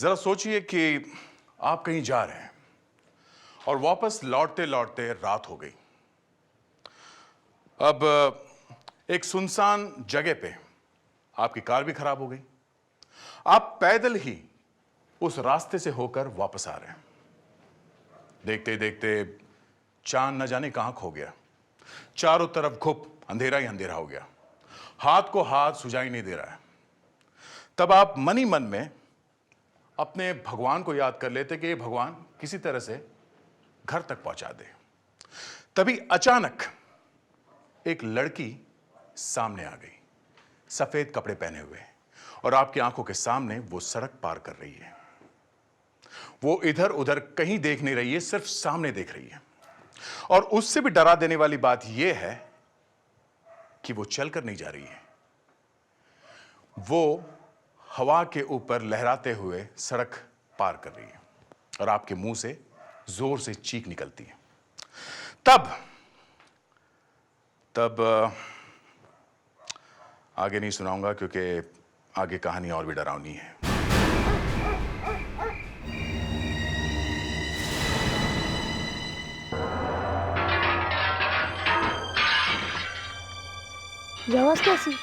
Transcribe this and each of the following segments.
जरा सोचिए कि आप कहीं जा रहे हैं और वापस लौटते लौटते रात हो गई। अब एक सुनसान जगह पे आपकी कार भी खराब हो गई। आप पैदल ही उस रास्ते से होकर वापस आ रहे हैं। देखते देखते चांद न जाने कहां खो गया। चारों तरफ घुप अंधेरा ही अंधेरा हो गया। हाथ को हाथ सुझाई नहीं दे रहा है। तब आप मन ही मन में अपने भगवान को याद कर लेते कि ये भगवान किसी तरह से घर तक पहुंचा दे। तभी अचानक एक लड़की सामने आ गई, सफेद कपड़े पहने हुए, और आपकी आंखों के सामने वो सड़क पार कर रही है। वो इधर उधर कहीं देख नहीं रही है, सिर्फ सामने देख रही है। और उससे भी डरा देने वाली बात यह है कि वो चलकर नहीं जा रही है, वो हवा के ऊपर लहराते हुए सड़क पार कर रही है और आपके मुंह से जोर से चीख निकलती है। तब आगे नहीं सुनाऊंगा क्योंकि आगे कहानी और भी डरावनी है। ये आवाज कैसी?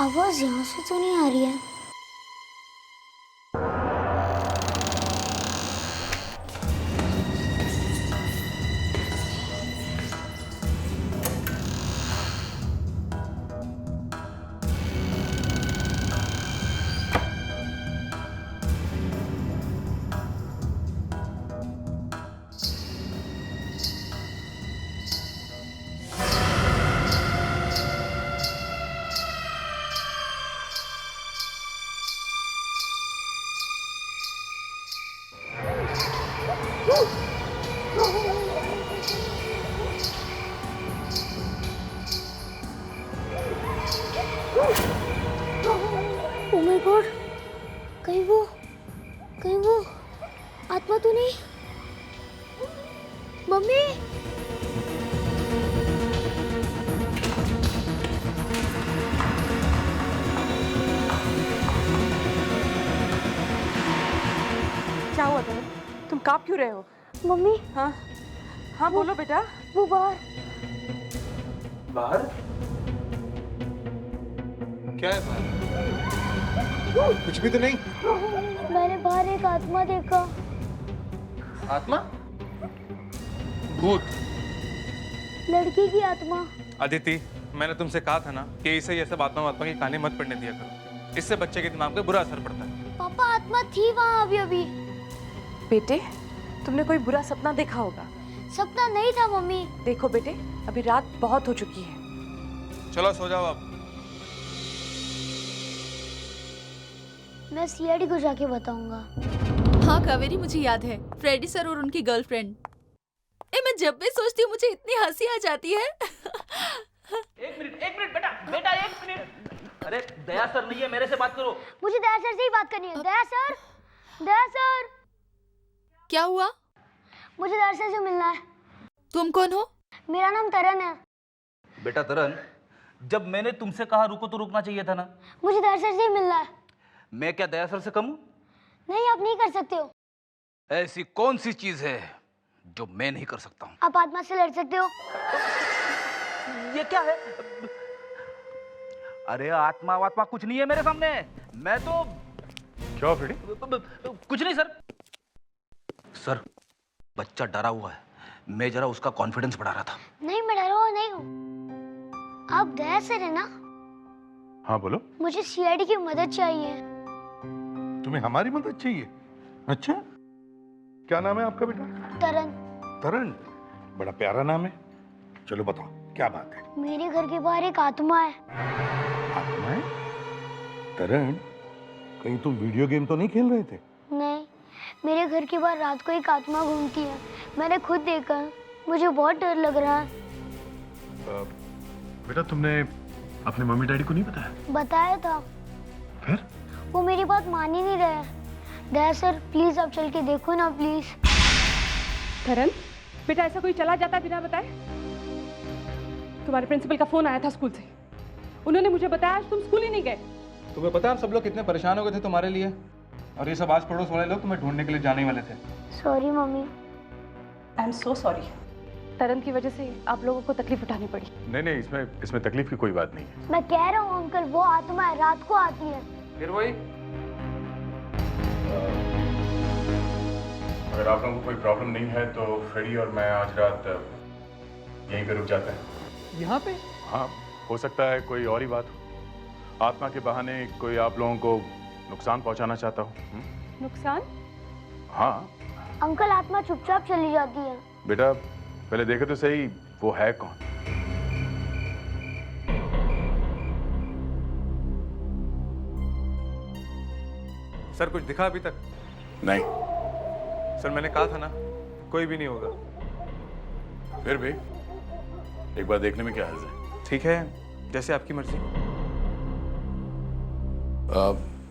आवाज यहाँ से तो नहीं आ रही है। ओह माय गॉड, कहीं वो आत्मा तो नहीं? मम्मी, क्या हुआ तनु? तुम कांप क्यों रहे हो? मम्मी, हाँ हाँ बोलो बेटा। वो बाहर। बाहर? क्या है बाहर? कुछ भी तो नहीं। मैंने बाहर एक आत्मा देखा। आत्मा? भूत? लड़की की आत्मा। अदिति, मैंने तुमसे कहा था ना कि इसे ये सब आत्मा की कहानी मत पढ़ने दिया करो। इससे बच्चे के दिमाग पे बुरा असर पड़ता है। पापा, आत्मा थी वहाँ अभी। बेटे, तुमने कोई बुरा सपना देखा होगा। सपना नहीं था मम्मी। देखो बेटे, अभी रात बहुत हो चुकी है। चलो सो जाओ अब। मैं सीआईडी को जाके बताऊंगा। हाँ कावेरी, मुझे याद है, फ्रेडी सर और उनकी गर्लफ्रेंड। मैं जब भी सोचती हूँ मुझे इतनी हंसी आ जाती है। एक मिनट बेटा एक मिनट। अरे दया सर नहीं है, मेरे से बात करो। मुझे दया सर से ही बात करनी है। दया सर। क्या हुआ? मुझे दया सर से मिलना है। तुम कौन हो? मेरा नाम तरन है। बेटा तरन, जब मैंने तुमसे कहा रुको तो रुकना चाहिए था ना। मुझे दया सर से ही मिलना है। मैं क्या दया सर से कम हूं? नहीं, आप नहीं कर सकते हो। ऐसी कौन सी चीज है जो मैं नहीं कर सकता हूं? आप आत्मा से लड़ सकते हो। ये क्या है? अरे आत्मा कुछ नहीं है मेरे सामने। मैं तो क्या फ्रेडी? कुछ नहीं सर, बच्चा डरा हुआ है। मैं जरा उसका कॉन्फिडेंस बढ़ा रहा था। नहीं, मैं डरा हुआ नहीं हूँ। आप दया सर है ना? हाँ बोलो। मुझे सीआईडी की मदद चाहिए। तुम्हें हमारी मदद चाहिए? अच्छा, क्या नाम है आपका बेटा? तरन। तरण? बड़ा प्यारा नाम है। चलो बताओ क्या बात है। मेरे घर के बाहर एक आत्मा है। आत्मा है? तरण, कहीं तुम वीडियो गेम तो नहीं खेल रहे थे? नहीं, मेरे घर के बाहर रात को एक आत्मा घूमती है। मैंने खुद देखा है। मुझे बहुत डर लग रहा है। बेटा तुमने अपने मम्मी डैडी को नहीं बताया? बताया था, फिर? वो मेरी बात मान ही नहीं रहे। दया सर प्लीज आप चल के देखो ना प्लीज। करण, बेटा ऐसा कोई चला जाता बिना बताए? तुम्हारे प्रिंसिपल का फोन आया था स्कूल से। उन्होंने मुझे बताया आज तुम स्कूल ही नहीं गए। तुम्हें पता है हम सब लोग कितने परेशान हो गए थे तुम्हारे लिए, और ये सब आस पड़ोस वाले लोग तुम्हें ढूंढने के लिए जाने ही वाले थे। Sorry mummy. I am so sorry. Taran की वजह से आप लोगों को तकलीफ उठानी पड़ी। नहीं, इसमें तकलीफ की कोई बात नहीं है। मैं कह रहा हूँ अंकल, वो आत्मा है, रात को आती है। फिर वही, अगर आप लोगों को कोई प्रॉब्लम नहीं है तो फ्रेडी और मैं आज रात यहीं पे रुक जाते हैं। यहाँ पे? हाँ, हो सकता है कोई और ही बात हो। आत्मा के बहाने कोई आप लोगों को नुकसान पहुंचाना चाहता हूँ। नुकसान? हाँ अंकल आत्मा चुपचाप चली जाती है। बेटा, पहले देखे तो सही वो है कौन। सर कुछ दिखा अभी तक? नहीं। सर मैंने कहा था ना, कोई भी नहीं होगा। फिर भी एक बार देखने में क्या हर्ज है? ठीक है, जैसे आपकी मर्जी।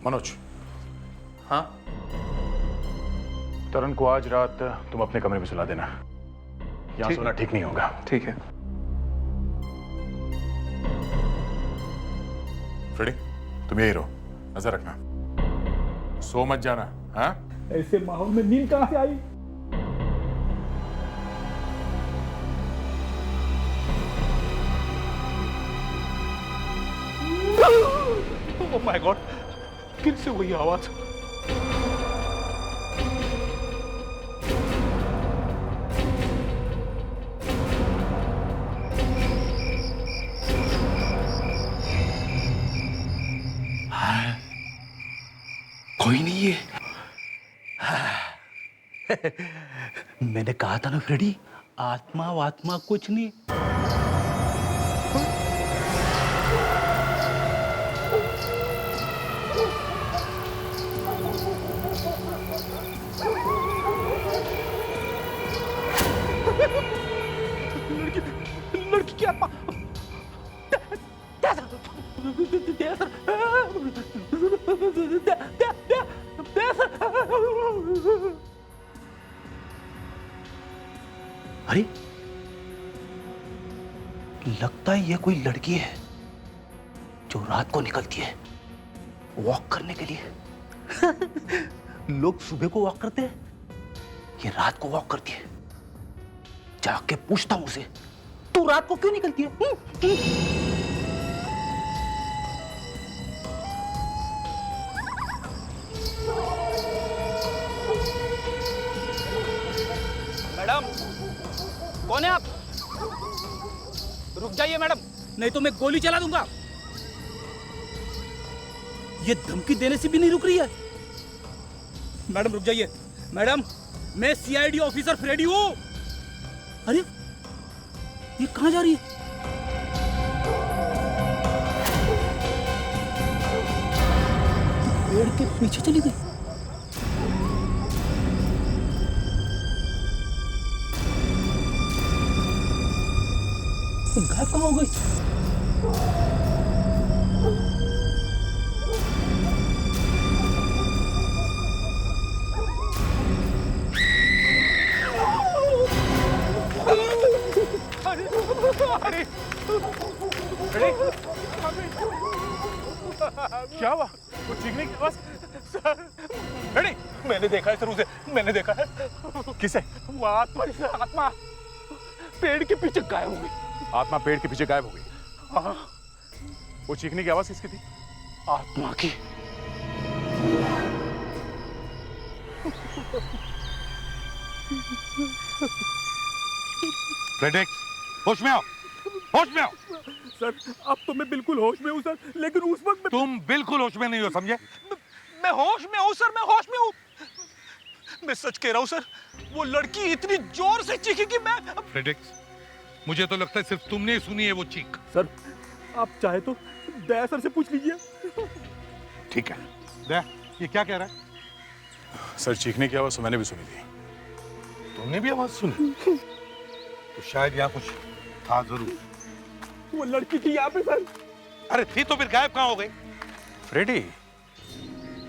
मनोज। हाँ? तरन को आज रात तुम अपने कमरे में सुला देना। यहाँ सोना ठीक नहीं होगा। ठीक है। फ्रेडी, तुम यही रहो, नजर रखना, सो मत जाना। हाँ? ऐसे माहौल में नींद कहाँ से आई? ओह माय गॉड, फिर से वही आवाज। कोई नहीं है। मैंने कहा था ना फ्रेडी, आत्मा वात्मा कुछ नहीं। लड़की की आत्मा। अरे लगता है ये कोई लड़की है जो रात को निकलती है वॉक करने के लिए। लोग सुबह को वॉक करते हैं, ये रात को वॉक करती है। जाके पूछता हूं उसे, तू रात को क्यों निकलती है? मैडम, कौन है आप? रुक जाइए मैडम, नहीं तो मैं गोली चला दूंगा। ये धमकी देने से भी नहीं रुक रही है। मैडम रुक जाइए। मैडम, मैं सीआईडी ऑफिसर फ्रेडी हूं। अरे ये कहां जा रही है? पेड़ के पीछे चली गई। गायब कहाँ हो गई? क्या हुआ? वो चीखने की आवाज? रेडी, मैंने देखा है सर उसे, मैंने देखा है। किसे? वो आत्मा पेड़ के पीछे गायब हो गई। आत्मा पेड़ के पीछे गायब हो गई? हाँ। वो चीखने की आवाज किसकी थी? आत्मा की। फ्रेडेक्स, होश में आओ, होश में आओ। सर अब तो मैं बिल्कुल होश में हूँ सर, लेकिन उस वक्त तुम बिल्कुल होश में नहीं हो, समझे? मैं होश में हूँ सर, मैं होश में हूँ। मैं सच कह रहा हूँ सर, वो लड़की इतनी जोर से चीखी कि मैं। फ्रेडेक्स, मुझे तो लगता है सिर्फ तुमने ही सुनी है वो चीख। सर आप चाहे तो दया सर से पूछ लीजिए। ठीक है। दे, ये क्या कह रहा है? सर चीखने की आवाज तो मैंने भी सुनी थी। तुमने भी आवाज सुनी? तो शायद यहाँ कुछ था जरूर। वो लड़की थी यहाँ पे सर। अरे थी तो फिर गायब कहाँ हो गई? फ्रेडी,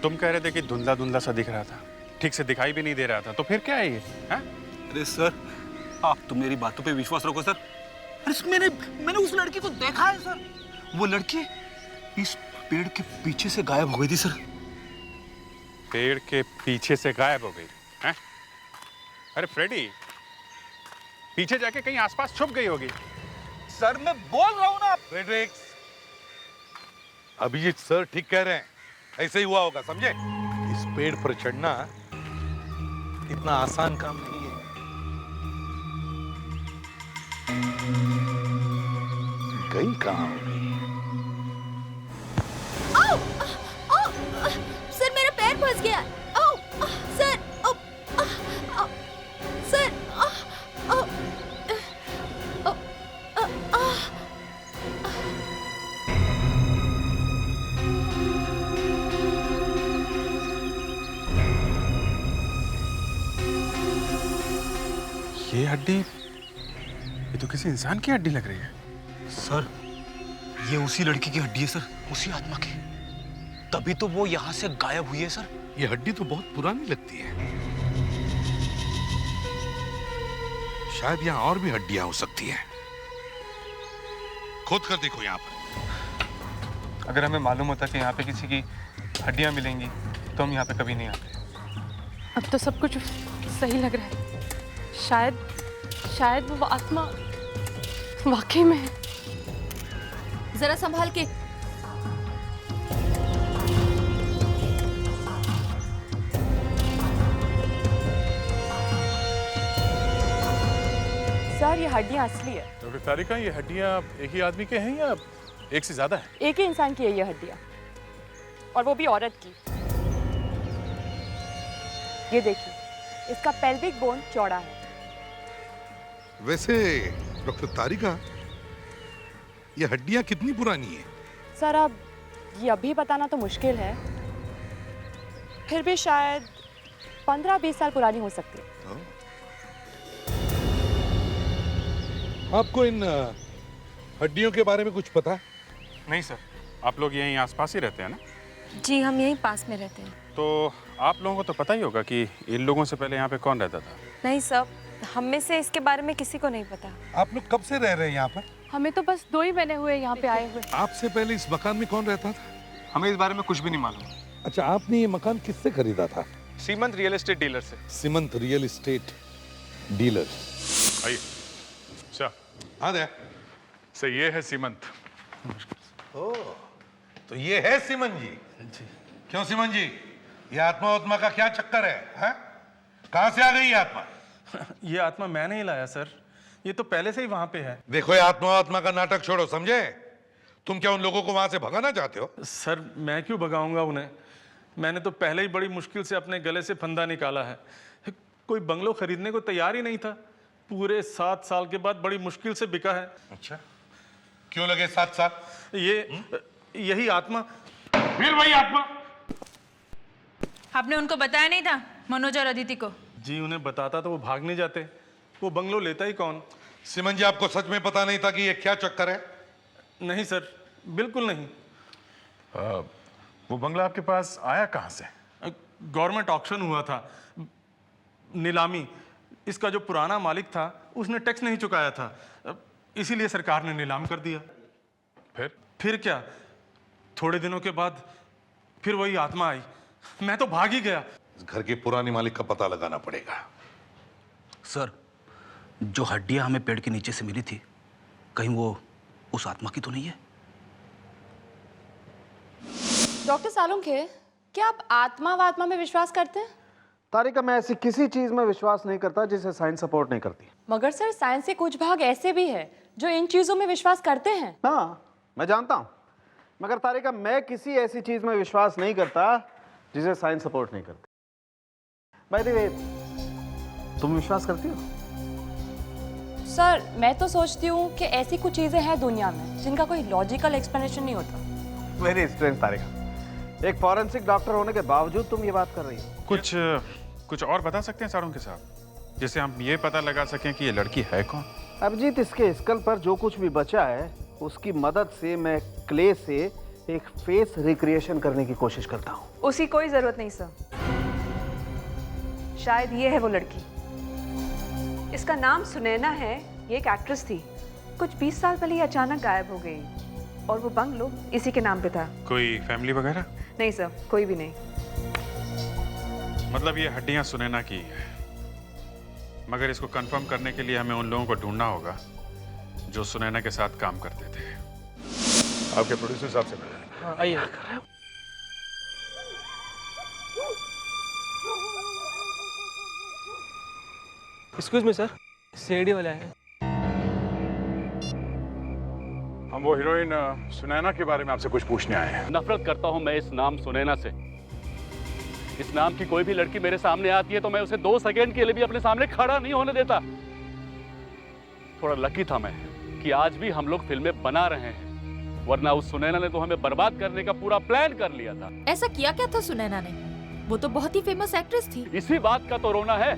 तुम कह रहे थे कि धुंधला धुंधला सा दिख रहा था, ठीक से दिखाई भी नहीं दे रहा था, तो फिर क्या है ये? हाँ? अरे सर, आप तो मेरी बातों पे विश्वास रखो सर। अरे मैंने उस लड़की को देखा है सर। वो लड़की इस पेड़ के पीछे से गायब हो गई थी सर। पेड़ के पीछे से गायब हो गई? हैं? अरे फ्रेडी, पीछे जाके कहीं आसपास छुप गई होगी। सर मैं बोल रहा हूँ ना। फ्रेडरिक्स, अभिजीत सर ठीक कह रहे हैं, ऐसे ही हुआ होगा, समझे? इस पेड़ पर चढ़ना इतना आसान काम नहीं है। गई कहाँ होगी? सर मेरा पैर फंस गया। सर सर ये हड्डी, ये तो किसी इंसान की हड्डी लग रही है। सर ये उसी लड़की की हड्डी है सर, उसी आत्मा की। तभी तो वो यहाँ से गायब हुई है सर। ये हड्डी तो बहुत पुरानी लगती है। शायद यहाँ और भी हड्डियां हो सकती हैं। खोद कर देखो यहाँ पर। अगर हमें मालूम होता कि यहाँ पे किसी की हड्डियाँ मिलेंगी तो हम यहाँ पे कभी नहीं आते। अब तो सब कुछ सही लग रहा है। शायद वो आत्मा वाकई में है। जरा संभाल के। सर ये हड्डियां असली है। डॉक्टर तारिका, ये हड्डियां एक ही आदमी के हैं या एक से ज्यादा है? एक ही इंसान की है ये हड्डियां, और वो भी औरत की। ये देखिए, इसका पेल्विक बोन चौड़ा है। वैसे डॉक्टर तारिका, ये हड्डियां कितनी पुरानी है? सर अब ये अभी बताना तो मुश्किल है, फिर भी शायद 15-20 साल पुरानी हो सकती है। आपको इन हड्डियों के बारे में कुछ पता है? नहीं सर, आप लोग यहीं आसपास ही रहते हैं ना? जी हम यहीं पास में रहते हैं। तो आप लोगों को तो पता ही होगा कि इन लोगों से पहले यहाँ पे कौन रहता था। नहीं सर, हम में से इसके बारे में किसी को नहीं पता। आप लोग कब से रह रहे हैं यहाँ पर? हमें तो बस 2 ही महीने हुए यहाँ पे आए हुए। आपसे पहले इस मकान में कौन रहता था? हमें इस बारे में कुछ भी नहीं मालूम। अच्छा, आपने ये मकान किससे खरीदा था? सीमंत रियल एस्टेट डीलर से। सीमंत रियल एस्टेट डीलर। आइए। अच्छा, हाँ दे। सर ये है सीमंत। ओ, तो ये है सीमंत जी? क्यों सीमंत जी, ये आत्मा का क्या चक्कर है? कहाँ से आ गई ये आत्मा? ये आत्मा मैं नहीं लाया सर, ये तो पहले से ही वहां पे है। देखो, ये आत्मा का नाटक छोड़ो, समझे? तुम क्या उन लोगों को वहां से भगाना चाहते हो? सर मैं क्यों भगाऊंगा उन्हें? मैंने तो पहले ही बड़ी मुश्किल से अपने गले से फंदा निकाला है। कोई बंगलो खरीदने को तैयार ही नहीं था। पूरे 7 साल के बाद बड़ी मुश्किल से बिका है। अच्छा, क्यों लगे 7 साल? यही आत्मा। फिर वही आत्मा? आपने उनको बताया नहीं था, मनोज और अदिति को? जी उन्हें बताता तो वो भाग नहीं जाते। वो बंगलो लेता ही कौन? सीमंत जी, आपको सच में पता नहीं था कि ये क्या चक्कर है? नहीं सर, बिल्कुल नहीं। वो बंगला आपके पास आया कहाँ से? गवर्नमेंट ऑक्शन हुआ था, नीलामी। इसका जो पुराना मालिक था उसने टैक्स नहीं चुकाया था, इसीलिए सरकार ने नीलाम कर दिया। फिर क्या, थोड़े दिनों के बाद फिर वही आत्मा आई। मैं तो भाग ही गया। इस घर के पुराने मालिक का पता लगाना पड़ेगा। सर, जो हड्डियां हमें पेड़ के नीचे से मिली थी, कहीं वो उस आत्मा की तो नहीं है? डॉक्टर सालुंखे, क्या आप आत्मा में विश्वास करते हैं? तारिका, मैं ऐसी किसी चीज में विश्वास नहीं करता जिसे साइंस सपोर्ट नहीं करती। मगर सर साइंस के कुछ भाग ऐसे भी है जो इन चीजों में विश्वास करते हैं। हाँ, मैं जानता हूँ, मगर तारिका मैं किसी ऐसी चीज में विश्वास नहीं करता जिसे साइंस सपोर्ट नहीं करती। बाय द वे, तुम विश्वास करती हो? सर मैं तो सोचती हूँ कि ऐसी कुछ चीजें हैं दुनिया में जिनका कोई लॉजिकल एक्सप्लेनेशन नहीं होता। वेरी स्ट्रेंज तारिका, एक फॉरेंसिक डॉक्टर होने के बावजूद तुम ये बात कर रही हो। कुछ और बता सकते हैं सर उनके साथ, जिससे हम ये पता लगा सकें कि ये लड़की है कौन? अभिजीत, इसके स्कल पर जो कुछ भी बचा है उसकी मदद से मैं क्ले से एक फेस रिक्रिएशन करने की कोशिश करता हूँ। उसकी कोई जरूरत नहीं सर। शायद ये है वो लड़की। इसका नाम सुनैना है, ये एक एक्ट्रेस थी। कुछ 20 साल पहले ये अचानक गायब हो गई और वो बंगलो इसी के नाम पे था। कोई फैमिली वगैरह? नहीं सर, कोई भी नहीं। मतलब ये हड्डियां सुनैना की है, मगर इसको कंफर्म करने के लिए हमें उन लोगों को ढूंढना होगा जो सुनैना के साथ काम करते थे। आपके प्रोड्यूसर साहब से मिले। आइए। एक्सक्यूज मी सर, सीआईडी वाले हैं। हम वो हीरोइन सुनैना के बारे में आपसे कुछ पूछने आए हैं। नफरत करता हूं मैं इस नाम सुनैना से। इस नाम की कोई भी लड़की मेरे सामने आती है तो मैं उसे 2 सेकंड के लिए भी अपने सामने खड़ा नहीं होने देता। थोड़ा लकी था मैं कि आज भी हम लोग फिल्में बना रहे हैं, वरना उस सुनैना ने तो हमें बर्बाद करने का पूरा प्लान कर लिया था। ऐसा किया क्या था सुनैना ने? वो तो बहुत ही फेमस एक्ट्रेस थी। इसी बात का तो रोना है।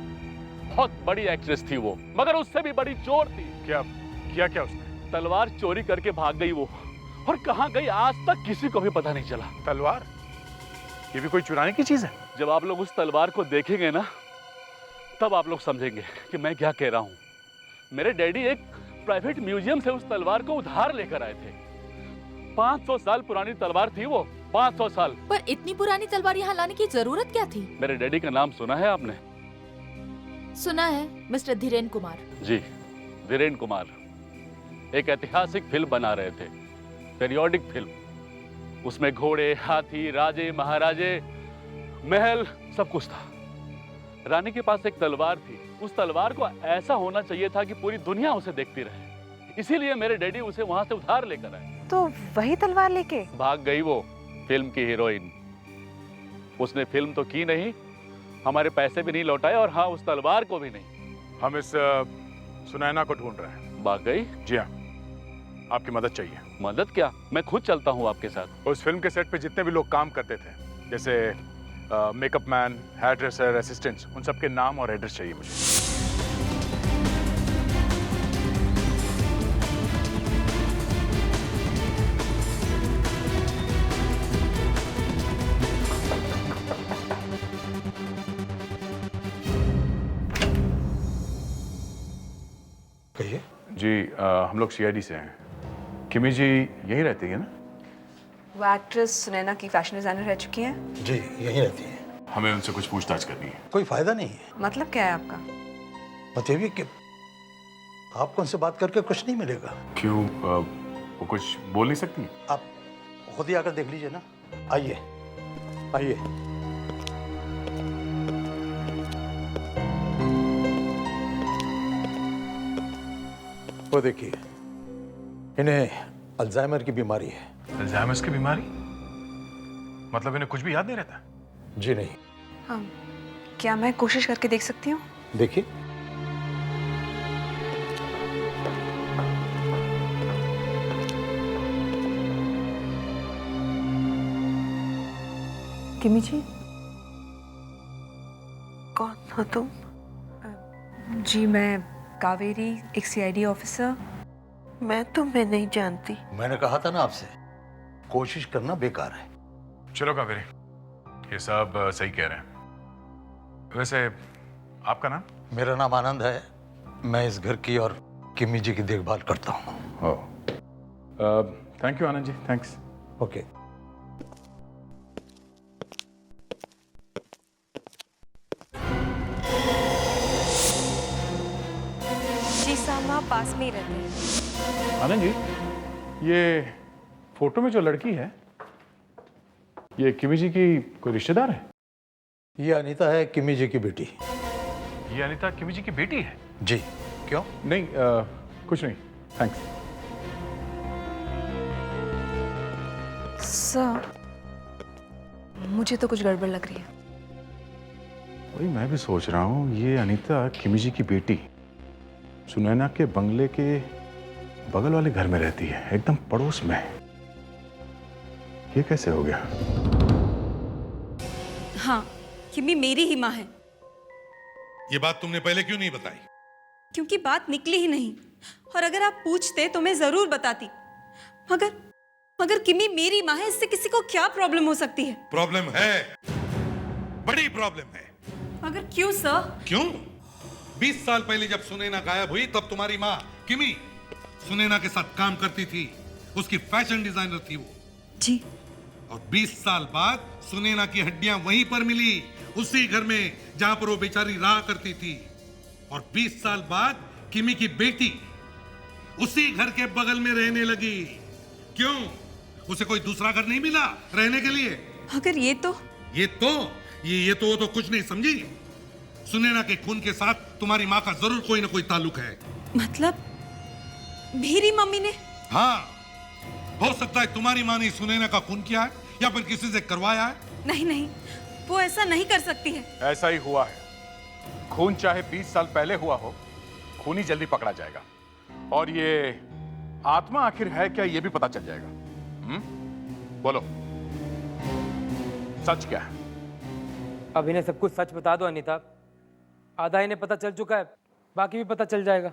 बहुत बड़ी एक्ट्रेस थी वो, मगर उससे भी बड़ी चोर थी। क्या किया क्या उसने? तलवार चोरी करके भाग गई वो, और कहाँ गई आज तक किसी को भी पता नहीं चला। तलवार? ये भी कोई चुराने की चीज है? जब आप लोग उस तलवार को देखेंगे ना, तब आप लोग समझेंगे कि मैं क्या कह रहा हूँ। मेरे डैडी एक प्राइवेट म्यूजियम से उस तलवार को उधार लेकर आए थे। 500 साल पुरानी तलवार थी वो, 500 साल। पर इतनी पुरानी तलवार यहाँ लाने की जरूरत क्या थी? मेरे डैडी का नाम सुना है आपने? सुना है, मिस्टर धीरेन कुमार। जी, धीरेन कुमार एक ऐतिहासिक फिल्म बना रहे थे, पीरियोडिक फिल्म। उसमें घोड़े, हाथी, राजे, महाराजे, महल, सब कुछ था। रानी के पास एक तलवार थी। उस तलवार को ऐसा होना चाहिए था कि पूरी दुनिया उसे देखती रहे। इसीलिए मेरे डैडी उसे वहां से उधार लेकर आए। तो वही तलवार लेके भाग गई वो फिल्म की हीरोइन। उसने फिल्म तो की नहीं, हमारे पैसे भी नहीं लौटाए, और हाँ, उस तलवार को भी नहीं। हम इस सुनैना को ढूंढ रहे हैं। भाग गई? जी हाँ, आपकी मदद चाहिए। मदद क्या? मैं खुद चलता हूँ आपके साथ। उस फिल्म के सेट पे जितने भी लोग काम करते थे, जैसे makeup man, hairdresser, assistants, उन सबके नाम और एड्रेस चाहिए मुझे। कहिए। जी, हम लोग सीआईडी से हैं। किमी जी यहीं रहती है ना? वो एक्ट्रेस सुनैना की फैशन डिजाइनर रह चुकी हैं। जी, यहीं रहती है। हमें उनसे कुछ पूछताछ करनी है। कोई फायदा नहीं है। मतलब क्या है आपका? मतलब ये कि आपको उनसे बात करके कुछ नहीं मिलेगा। क्यों? वो कुछ बोल नहीं सकती? आप खुद ही आकर देख लीजिए ना। आइए आइए। वो देखिए, इन्हें अल्जाइमर की बीमारी है। अल्जाइमर की बीमारी? मतलब इन्हें कुछ भी याद नहीं रहता? जी नहीं। हाँ, क्या मैं कोशिश करके देख सकती हूँ? देखिए। किमी जी? कौन हो तुम? जी, मैं कावेरी, एक सीआईडी ऑफिसर। मैं तुम्हें नहीं जानती। मैंने कहा था ना आपसे, कोशिश करना बेकार है। चलो कावेरी, ये सब सही कह रहे हैं। वैसे आपका नाम? मेरा नाम आनंद है। मैं इस घर की और किमी जी की देखभाल करता हूँ। Thank you Anand ji, thanks. Okay. जी सामा पास में ही रहते हैं। आनंद जी, ये फोटो में जो लड़की है, ये किमी जी की कोई रिश्तेदार है? ये अनीता है, किमी जी की बेटी। ये अनीता किमी जी की बेटी है? जी। क्यों? नहीं, कुछ नहीं, थैंक्स। सर, मुझे तो कुछ गड़बड़ लग रही है। वही मैं भी सोच रहा हूँ, ये अनीता किमी जी की बेटी सुनैना के बंगले के बगल वाले घर में रहती है, एकदम पड़ोस में। ये कैसे हो गया? हाँ, किमी मेरी ही माँ है। ये बात तुमने पहले क्यों नहीं बताई? क्योंकि बात निकली ही नहीं, और अगर आप पूछते तो मैं जरूर बताती। मगर किमी मेरी माँ है, इससे किसी को क्या प्रॉब्लम हो सकती है? प्रॉब्लम है, बड़ी प्रॉब्लम है। मगर क्यों सर? क्यों? 20 साल पहले जब सुनैना गायब हुई तब तुम्हारी माँ किमी सुनैना के साथ काम करती थी। उसकी फैशन डिजाइनर थी वो। जी। और 20 साल बाद सुनैना की हड्डियां वहीं पर मिली, उसी घर में जहां पर वो बेचारी रहा करती थी। और 20 साल बाद किमी की बेटी उसी घर के बगल में रहने लगी। क्यों? उसे कोई दूसरा घर नहीं मिला रहने के लिए? अगर ये तो वो तो कुछ नहीं समझी। सुनैना के खून के साथ तुम्हारी माँ का जरूर कोई ना कोई ताल्लुक है। मतलब मेरी मम्मी ने? हाँ, हो सकता है तुम्हारी माँ ने सुनैना का खून किया है या फिर किसी से करवाया है। नहीं, वो ऐसा नहीं कर सकती है। ऐसा ही हुआ है। खून चाहे 20 साल पहले हुआ हो, खूनी जल्दी पकड़ा जाएगा। और ये आत्मा आखिर है क्या, ये भी पता चल जाएगा। बोलो, सच क्या है? अब इन्हें सब कुछ सच बता दो अनीता। आधा इन्हें पता चल चुका है, बाकी भी पता चल जाएगा।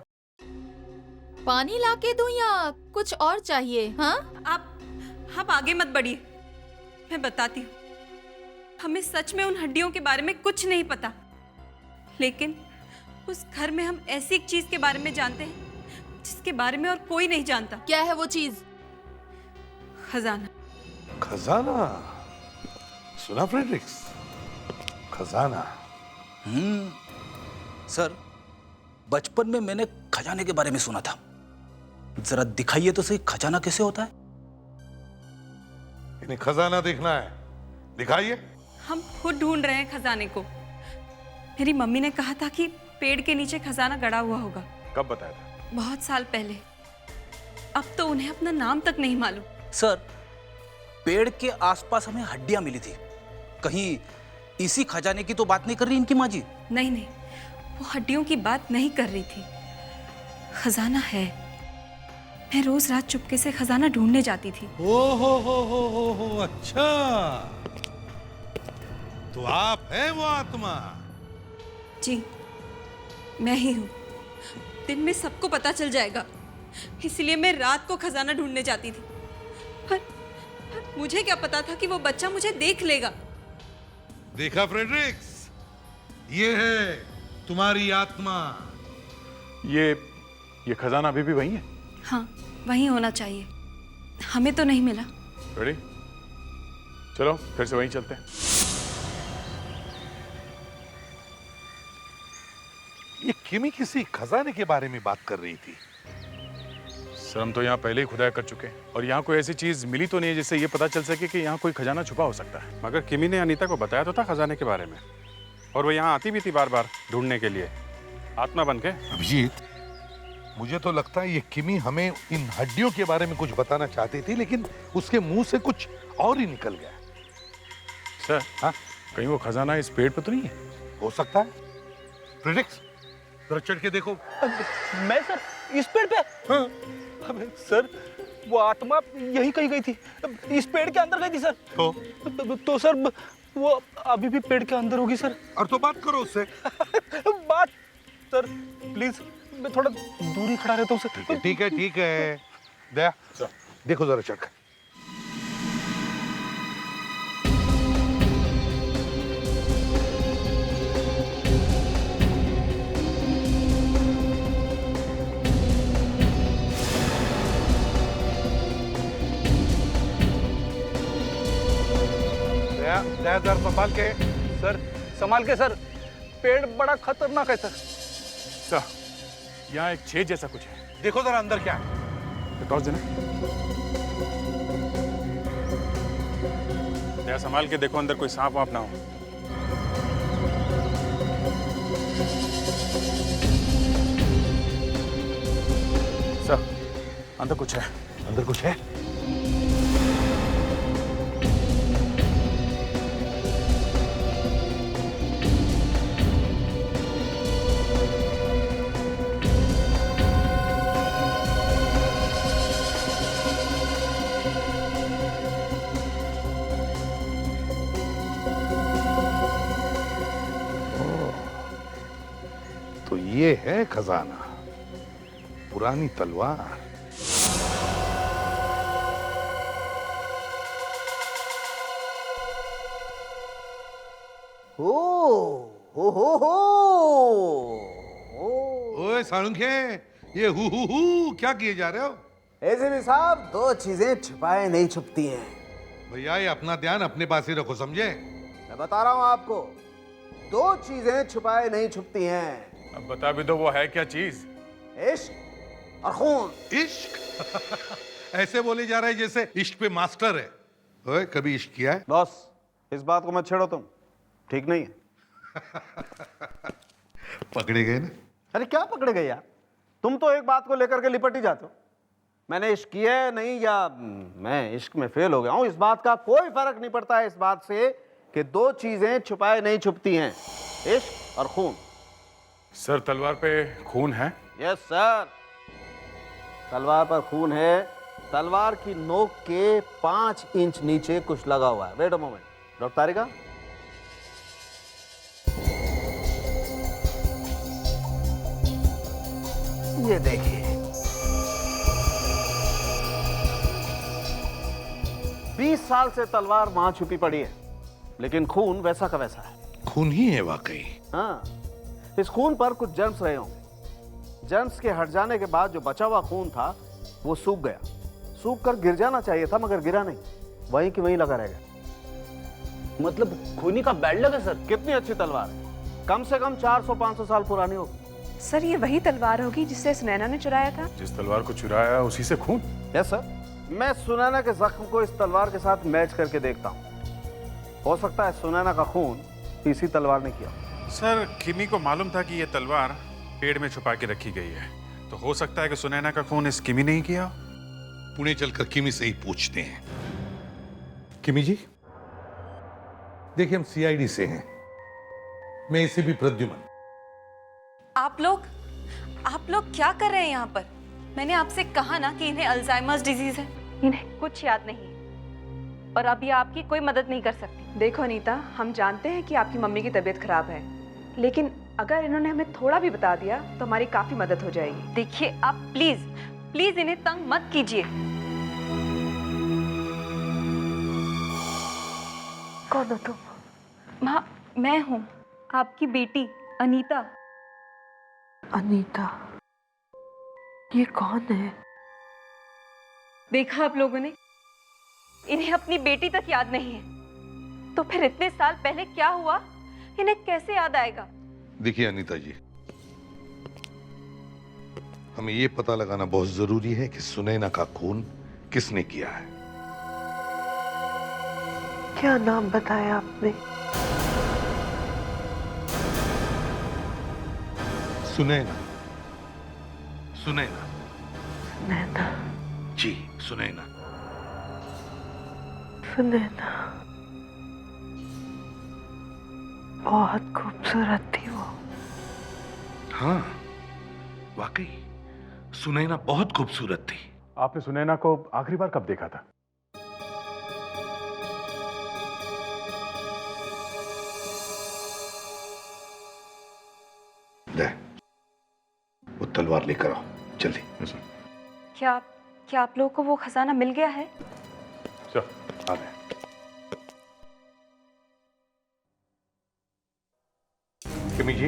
पानी लाके दूं या कुछ और चाहिए? हाँ, आप आगे मत बढ़िए, मैं बताती हूँ। हमें सच में उन हड्डियों के बारे में कुछ नहीं पता, लेकिन उस घर में हम ऐसी एक चीज के बारे में जानते हैं जिसके बारे में और कोई नहीं जानता। क्या है वो चीज? खजाना। खजाना? सुना फ्रेडरिक्स? खजाना? सर, बचपन में मैंने खजाने के बारे में सुना था। जरा दिखाइए तो सही, खजाना कैसे होता है? इन्हें खजाना देखना है, दिखाइए। हम खुद ढूंढ रहे हैं खजाने को। मेरी मम्मी ने कहा था कि पेड़ के नीचे खजाना गड़ा हुआ होगा। कब बताया था? बहुत साल पहले। अब तो उन्हें अपना नाम तक नहीं मालूम। सर, पेड़ के आसपास हमें हड्डियां मिली थी। कहीं इसी खजाने की तो बात नहीं कर रही इनकी माँ जी? नहीं, वो हड्डियों की बात नहीं कर रही थी। खजाना है। मैं रोज रात चुपके से खजाना ढूंढने जाती थी। हो, अच्छा, तो आप हैं वो आत्मा? जी, मैं ही हूँ। दिन में सबको पता चल जाएगा, इसलिए मैं रात को खजाना ढूंढने जाती थी। पर मुझे क्या पता था कि वो बच्चा मुझे देख लेगा। देखा फ्रेडरिक्स, ये है तुम्हारी आत्मा। ये खजाना अभी भी वही है? हाँ, वही होना चाहिए। हमें तो नहीं मिला। रेडी? चलो फिर से वहीं चलते हैं। ये किमी किसी खजाने के बारे में बात कर रही थी। सर, हम तो यहाँ पहले ही खुदाई कर चुके हैं और यहाँ कोई ऐसी चीज मिली तो नहीं है जिससे ये पता चल सके कि यहाँ कोई खजाना छुपा हो सकता है। मगर किमी ने अनीता को बताया तो था खजाने के बारे में, और वो यहाँ आती भी थी बार बार ढूंढने के लिए, आत्मा बन के। अभिजीत, मुझे तो लगता है ये किमी हमें इन हड्डियों के बारे में कुछ बताना चाहती थी, लेकिन उसके मुंह से कुछ और ही निकल गया। सर, हाँ, कहीं वो खजाना इस पेड़ पे तो नहीं है? हो सकता है। फ्रेडरिक्स, जरा चढ़ के देखो। मैं सर, इस पेड़ पे? हाँ। अबे सर, वो आत्मा यही कहीं गई थी, इस पेड़ के अंदर गई थी सर। तो सर वो अभी भी पेड़ के अंदर होगी सर। और तो बात करो उससे। बात सर, प्लीज, मैं थोड़ा दूरी खड़ा रहता हूँ सर। ठीक है। दया, देखो जरा चढ़ कर। दया, संभाल के। सर, संभाल के सर, पेड़ बड़ा खतरनाक है सर। सर, यहाँ एक छेद जैसा कुछ है। देखो जरा अंदर क्या है। टॉर्च देना। दया, संभाल के देखो अंदर कोई सांप वाप ना हो। सर, अंदर कुछ है। अंदर कुछ है? ये है खजाना, पुरानी तलवार। हो ओए सालुंखे, ये हु क्या किए जा रहे हो? एसीपी साहब, दो चीजें छिपाए नहीं छुपती हैं। भैया ये अपना ध्यान अपने पास ही रखो, समझे? मैं बता रहा हूं आपको, दो चीजें छुपाए नहीं छुपती हैं। अब बता भी दो, वो है क्या चीज? इश्क और खून। इश्क? ऐसे बोले जा रहा है जैसे इश्क पे मास्टर है। ओए, कभी इश्क किया है? बॉस, इस बात को मत छेड़ो, तुम ठीक नहीं है। पकड़े गए ना? अरे क्या पकड़े गए यार, तुम तो एक बात को लेकर के लिपट ही जाते हो। मैंने इश्क किया है नहीं, या मैं इश्क में फेल हो गया हूं, इस बात का कोई फर्क नहीं पड़ता है इस बात से कि दो चीजें छुपाए नहीं छुपती हैं, इश्क और खून। सर, तलवार पे खून है? यस सर, तलवार पर खून है। तलवार की नोक के 5 इंच नीचे कुछ लगा हुआ है। वेट अ मोमेंट, डॉक्टर तारिका। ये देखिए, 20 साल से तलवार वहां छुपी पड़ी है, लेकिन खून वैसा का वैसा है। खून ही है वाकई। हाँ, इस खून पर कुछ जर्म्स रहे होंगे। जर्म्स के हट जाने के बाद जो बचा हुआ खून था वो सूख गया। सूख कर गिर जाना चाहिए था, मगर गिरा नहीं, वहीं की वहीं लगा रह गया। मतलब खूनी का बैड लक है सर। कितनी अच्छी तलवार है, कम से कम 400-500 साल पुरानी होगी। सर, ये वही तलवार होगी जिससे सुनैना ने चुराया था? जिस तलवार को चुराया उसी से खून? यस सर, मैं सुनैना के जख्म को इस तलवार के साथ मैच करके देखता हूँ। हो सकता है सुनैना का खून इसी तलवार ने किया। सर, किमी को मालूम था कि यह तलवार पेड़ में छुपा के रखी गई है, तो हो सकता है कि सुनैना का खून इस किमी ने ही किया। पुणे चलकर किमी से ही पूछते हैं। किमी जी, देखिए हम सीआईडी से हैं, मैं इसे भी प्रद्युमन। आप लोग क्या कर रहे हैं यहाँ पर? मैंने आपसे कहा ना कि इन्हें अल्जाइमर्स डिजीज है। इन्हें कुछ याद नहीं और अब ये आपकी कोई मदद नहीं कर सकती। देखो अनीता, हम जानते हैं कि आपकी मम्मी की तबीयत खराब है, लेकिन अगर इन्होंने हमें थोड़ा भी बता दिया तो हमारी काफी मदद हो जाएगी। देखिए, आप प्लीज इन्हें तंग मत कीजिए। कौन हो तुम? माँ, मैं हूँ आपकी बेटी अनीता। अनीता? ये कौन है? देखा आप लोगों ने, इन्हें अपनी बेटी तक याद नहीं है, तो फिर इतने साल पहले क्या हुआ इन्हें कैसे याद आएगा? देखिए अनीता जी, हमें ये पता लगाना बहुत जरूरी है कि सुनैना का खून किसने किया है। क्या नाम बताया आपने? सुनैना। सुनैना। सुनैना? जी, सुनैना। सुनैना बहुत खूबसूरत थी वो। हाँ, वाकई सुनैना बहुत खूबसूरत थी। आपने सुनैना को आखिरी बार कब देखा था? ले, वो तलवार लेकर आओ जल्दी। क्या आप लोगों को वो खजाना मिल गया है? चल, आ गए। किमी जी,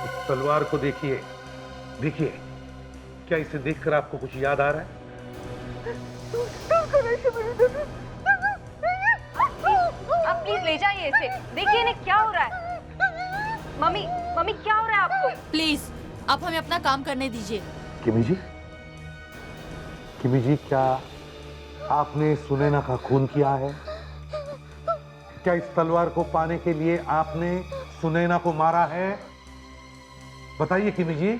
इस तलवार को देखिए, देखिए, क्या इसे देखकर आपको कुछ याद आ रहा है? आप प्लीज ले जाइए इसे। देखिए इन्हें क्या हो रहा है। मम्मी क्या हो रहा है आपको? प्लीज आप हमें अपना काम करने दीजिए। किमी जी, क्या आपने सुनैना का खून किया है? क्या इस तलवार को पाने के लिए आपने सुनैना को मारा है? बताइए किमी जी।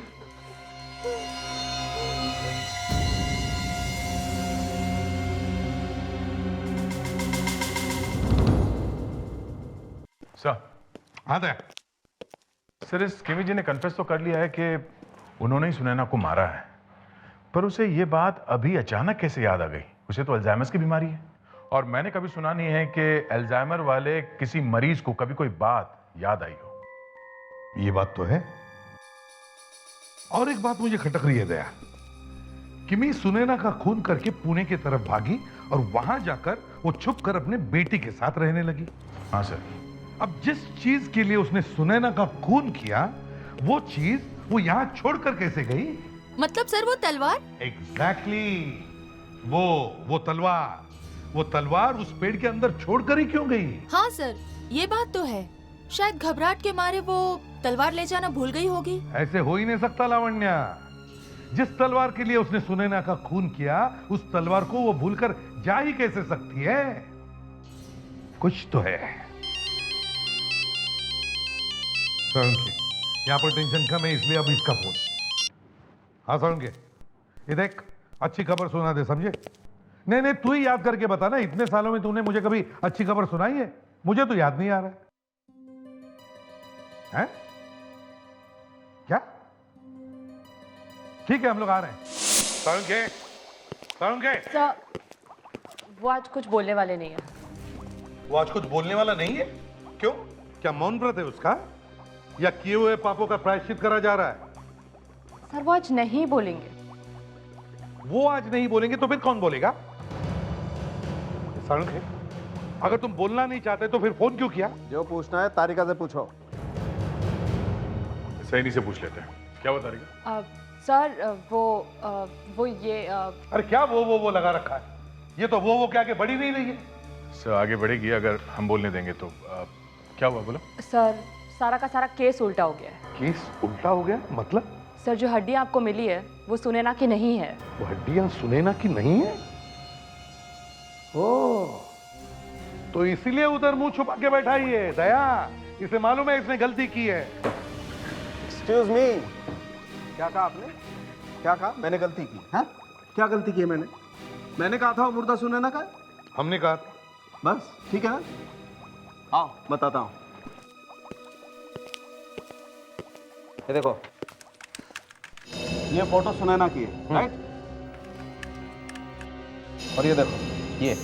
सर, सर, इस किमी जी ने कन्फेस तो कर लिया है कि उन्होंने ही सुनैना को मारा है, पर उसे ये बात अभी अचानक कैसे याद आ गई? उसे तो अल्जाइमर की बीमारी है, और मैंने कभी सुना नहीं है कि अल्जाइमर वाले किसी मरीज को कभी कोई बात याद आई हो। ये बात तो है। और एक बात मुझे खटक रही है दया, किमी सुनैना का खून करके पुणे की तरफ भागी और वहां जाकर वो छुप कर अपने बेटी के साथ रहने लगी। हाँ सर। अब जिस चीज के लिए उसने सुनैना का खून किया, वो चीज वो यहां छोड़कर कैसे गई? मतलब सर वो तलवार? एग्जैक्टली वो तलवार उस पेड़ के अंदर छोड़कर ही क्यों गई? हाँ सर, ये बात तो है। शायद घबराहट के मारे वो तलवार ले जाना भूल गई होगी। ऐसे हो ही नहीं सकता लावण्या। जिस तलवार के लिए उसने सुनैना का खून किया, उस तलवार को वो भूलकर जा ही कैसे सकती है? कुछ तो है। यहाँ पर टेंशन कम है, इसलिए अब इसका फोन। हाँ सारंगे, ये देख, अच्छी खबर सुना दे, समझे? नहीं तू ही याद करके बता ना, इतने सालों में तूने मुझे कभी अच्छी खबर सुनाई है? मुझे तो याद नहीं आ रहा है। क्या? ठीक है, हम लोग आ रहे हैं। सारंगे सर, वो आज कुछ बोलने वाले नहीं है। वो आज कुछ बोलने वाला नहीं है? क्यों? क्या मौन व्रत है उसका, या किए हुए पापों का प्रायश्चित करा जा रहा है? सर, वो आज नहीं बोलेंगे। वो आज नहीं बोलेंगे तो फिर कौन बोलेगा? सारंगे, अगर तुम बोलना नहीं चाहते तो फिर फोन क्यों किया? जो पूछना है तारिका से पूछो। सैनी से पूछ लेते हैं। क्या हुआ तारिका? सर, वो ये अरे क्या वो लगा रखा है? ये तो वो क्या के बढ़ी नहीं रही है। सर आगे बढ़ेगी अगर हम बोलने देंगे तो। क्या हुआ, बोलो। सर, सारा का सारा केस उल्टा हो गया है। केस उल्टा हो गया मतलब? सर, जो हड्डियां आपको मिली है वो सुनैना की नहीं है। वो हड्डियां सुनैना की नहीं है? ओह, तो इसीलिए उधर मुंह छुपा के बैठा ही है। दया, इसे मालूम है इसने गलती की है। एक्सक्यूज मी, क्या कहा आपने? क्या कहा? मैंने गलती की है? क्या गलती की है मैंने? मैंने कहा था वो मुर्दा सुनैना का है। हमने कहा बस ठीक है ना? आओ बताता हूं। ये देखो, ये फोटो सुनैना की है, राइट? और ये देखो, ये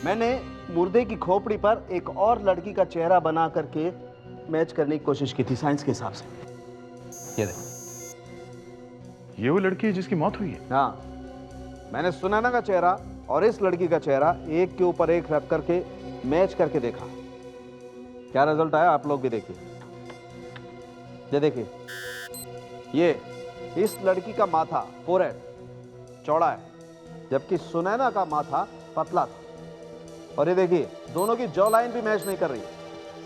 मैंने मुर्दे की खोपड़ी पर एक और लड़की का चेहरा बना करके मैच करने की कोशिश की थी साइंस के हिसाब से। ये देखो, ये वो लड़की है जिसकी मौत हुई है? हाँ, मैंने सुनैना का चेहरा और इस लड़की का चेहरा एक के ऊपर एक रख करके मैच करके देखा। क्या रिजल्ट आया आप लोग भी देखिए। ये देखिए, ये इस लड़की का माथा फोरहेड चौड़ा है, जबकि सुनैना का माथा पतला था। और ये देखिए, दोनों की जॉ लाइन भी मैच नहीं कर रही है,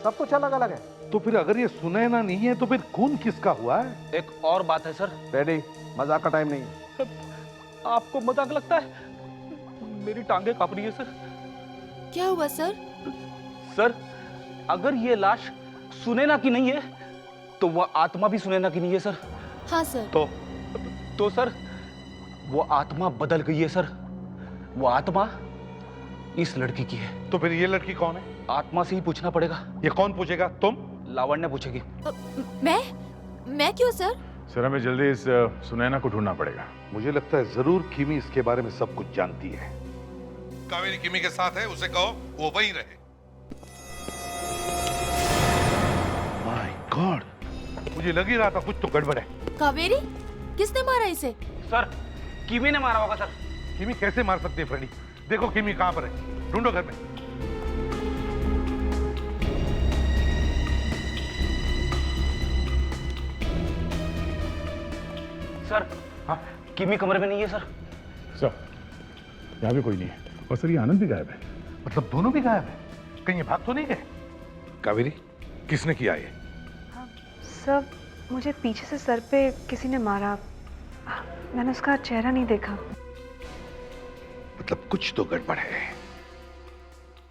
सब कुछ अलग अलग है। तो फिर अगर ये सुनैना नहीं है तो फिर खून किसका हुआ है? एक और बात है सर। रेडी, मजाक का टाइम नहीं है। आपको मजाक लगता है? मेरी टांगे कांप रही है सर। क्या हुआ सर? सर, अगर ये लाश सुनैना की नहीं है तो वह आत्मा भी सुनैना की नहीं है सर। हाँ सर। तो सर, वो आत्मा बदल गई है सर। वो आत्मा इस लड़की की है। तो फिर ये लड़की कौन है? आत्मा से ही पूछना पड़ेगा। ये कौन पूछेगा? तुम? लावण्य पूछेगी। मैं क्यों सर? सर हमें जल्दी इस सुनैना को ढूंढना पड़ेगा। मुझे लगता है जरूर किमी इसके बारे में सब कुछ जानती है। कावेरी किमी के साथ है, उसे कहो वो वहीं रहे। माय गॉड, मुझे लग ही रहा था कुछ तो गड़बड़ है। कावेरी? किसने मारा इसे? सर, किमी ने मारा होगा सर। किमी कैसे मार सकती है फ्रेडी? देखो किमी कहां पर है, ढूंढो घर में। सर, हाँ, किमी कमरे में नहीं है सर। सर, यहाँ भी कोई नहीं है। और सर ये आनंद भी गायब है। मतलब दोनों भी गायब है? कहीं ये भाग तो नहीं गए? कावेरी, किसने किया ये? सब मुझे पीछे से सर पे किसी ने मारा। मैंने उसका चेहरा नहीं देखा। मतलब कुछ तो गड़बड़ है।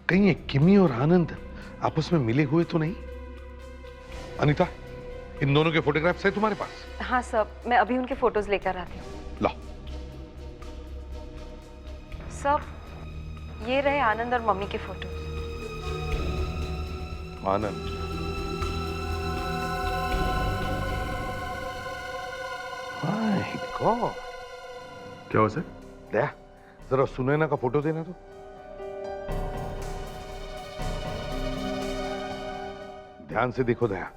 कहीं ये किमी और आनंद आपस में मिले हुए तो नहीं? अनीता, इन दोनों के फोटोग्राफ्स है तुम्हारे पास? हाँ सर, मैं अभी उनके फोटोज लेकर आती हूँ। ला। सब ये रहे आनंद और मम्मी के फोटोज। आनंद, क्या हो सर? दया, जरा सुनैना का फोटो देना तो। ध्यान से देखो दया,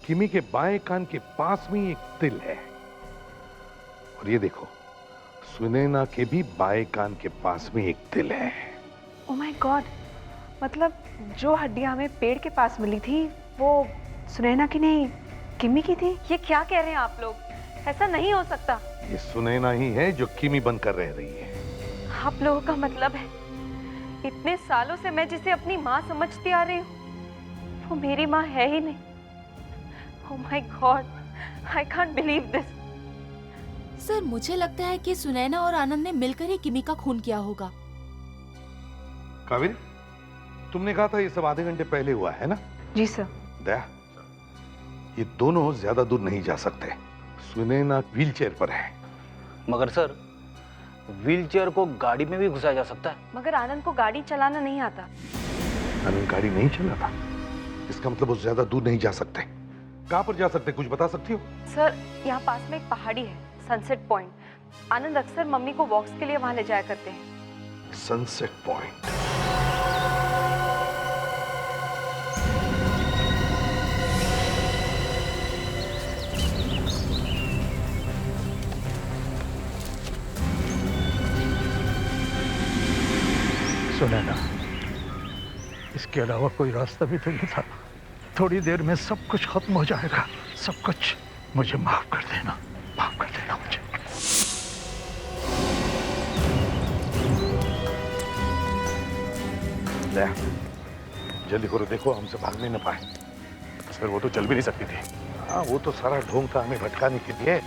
किमी के बाएं कान के पास में एक तिल है, और ये देखो सुनैना के भी बाएं कान के पास में एक तिल है। ओह माय गॉड, मतलब जो हड्डियां हमें पेड़ के पास मिली थी वो सुनैना की नहीं, किमी की थी। ये क्या कह रहे हैं आप लोग? ऐसा नहीं हो सकता। ये सुनैना ही है जो किमी बनकर रह रही है। आप लोगों का मतलब है इतने सालों से मैं जिसे अपनी माँ समझती आ रही हूँ वो मेरी माँ है ही नहीं। Oh my God, I can't believe this. Sir मुझे लगता है कि सुनैना और आनंद ने मिलकर ही किमी का खून किया होगा। कावेरी, तुमने कहा था ये सब आधे घंटे पहले हुआ है ना? जी सर। दया, ये दोनों ज्यादा दूर नहीं जा सकते। सुनैना व्हीलचेयर पर है। मगर सर, व्हीलचेयर को गाड़ी में भी घुसाया जा सकता है। मगर आनंद को गाड़ी चलाना नहीं आता। आनंद गाड़ी नहीं चलाता, इसका मतलब वो ज्यादा दूर नहीं जा सकते। कहां पर जा सकते, कुछ बता सकती हो? सर यहाँ पास में एक पहाड़ी है, सनसेट पॉइंट। आनंद अक्सर मम्मी को वॉक्स के लिए वहां ले जाया करते हैं। Sunset point. सुनैना, इसके अलावा कोई रास्ता भी तो नहीं था। थोड़ी देर में सब कुछ खत्म हो जाएगा, सब कुछ। मुझे माफ कर देना, माफ कर देना मुझे। जल्दी करो, देखो हमसे भाग नहीं न पाए। सर वो तो चल भी नहीं सकती थी। हाँ, वो तो सारा ढोंग था हमें भटकाने के लिए।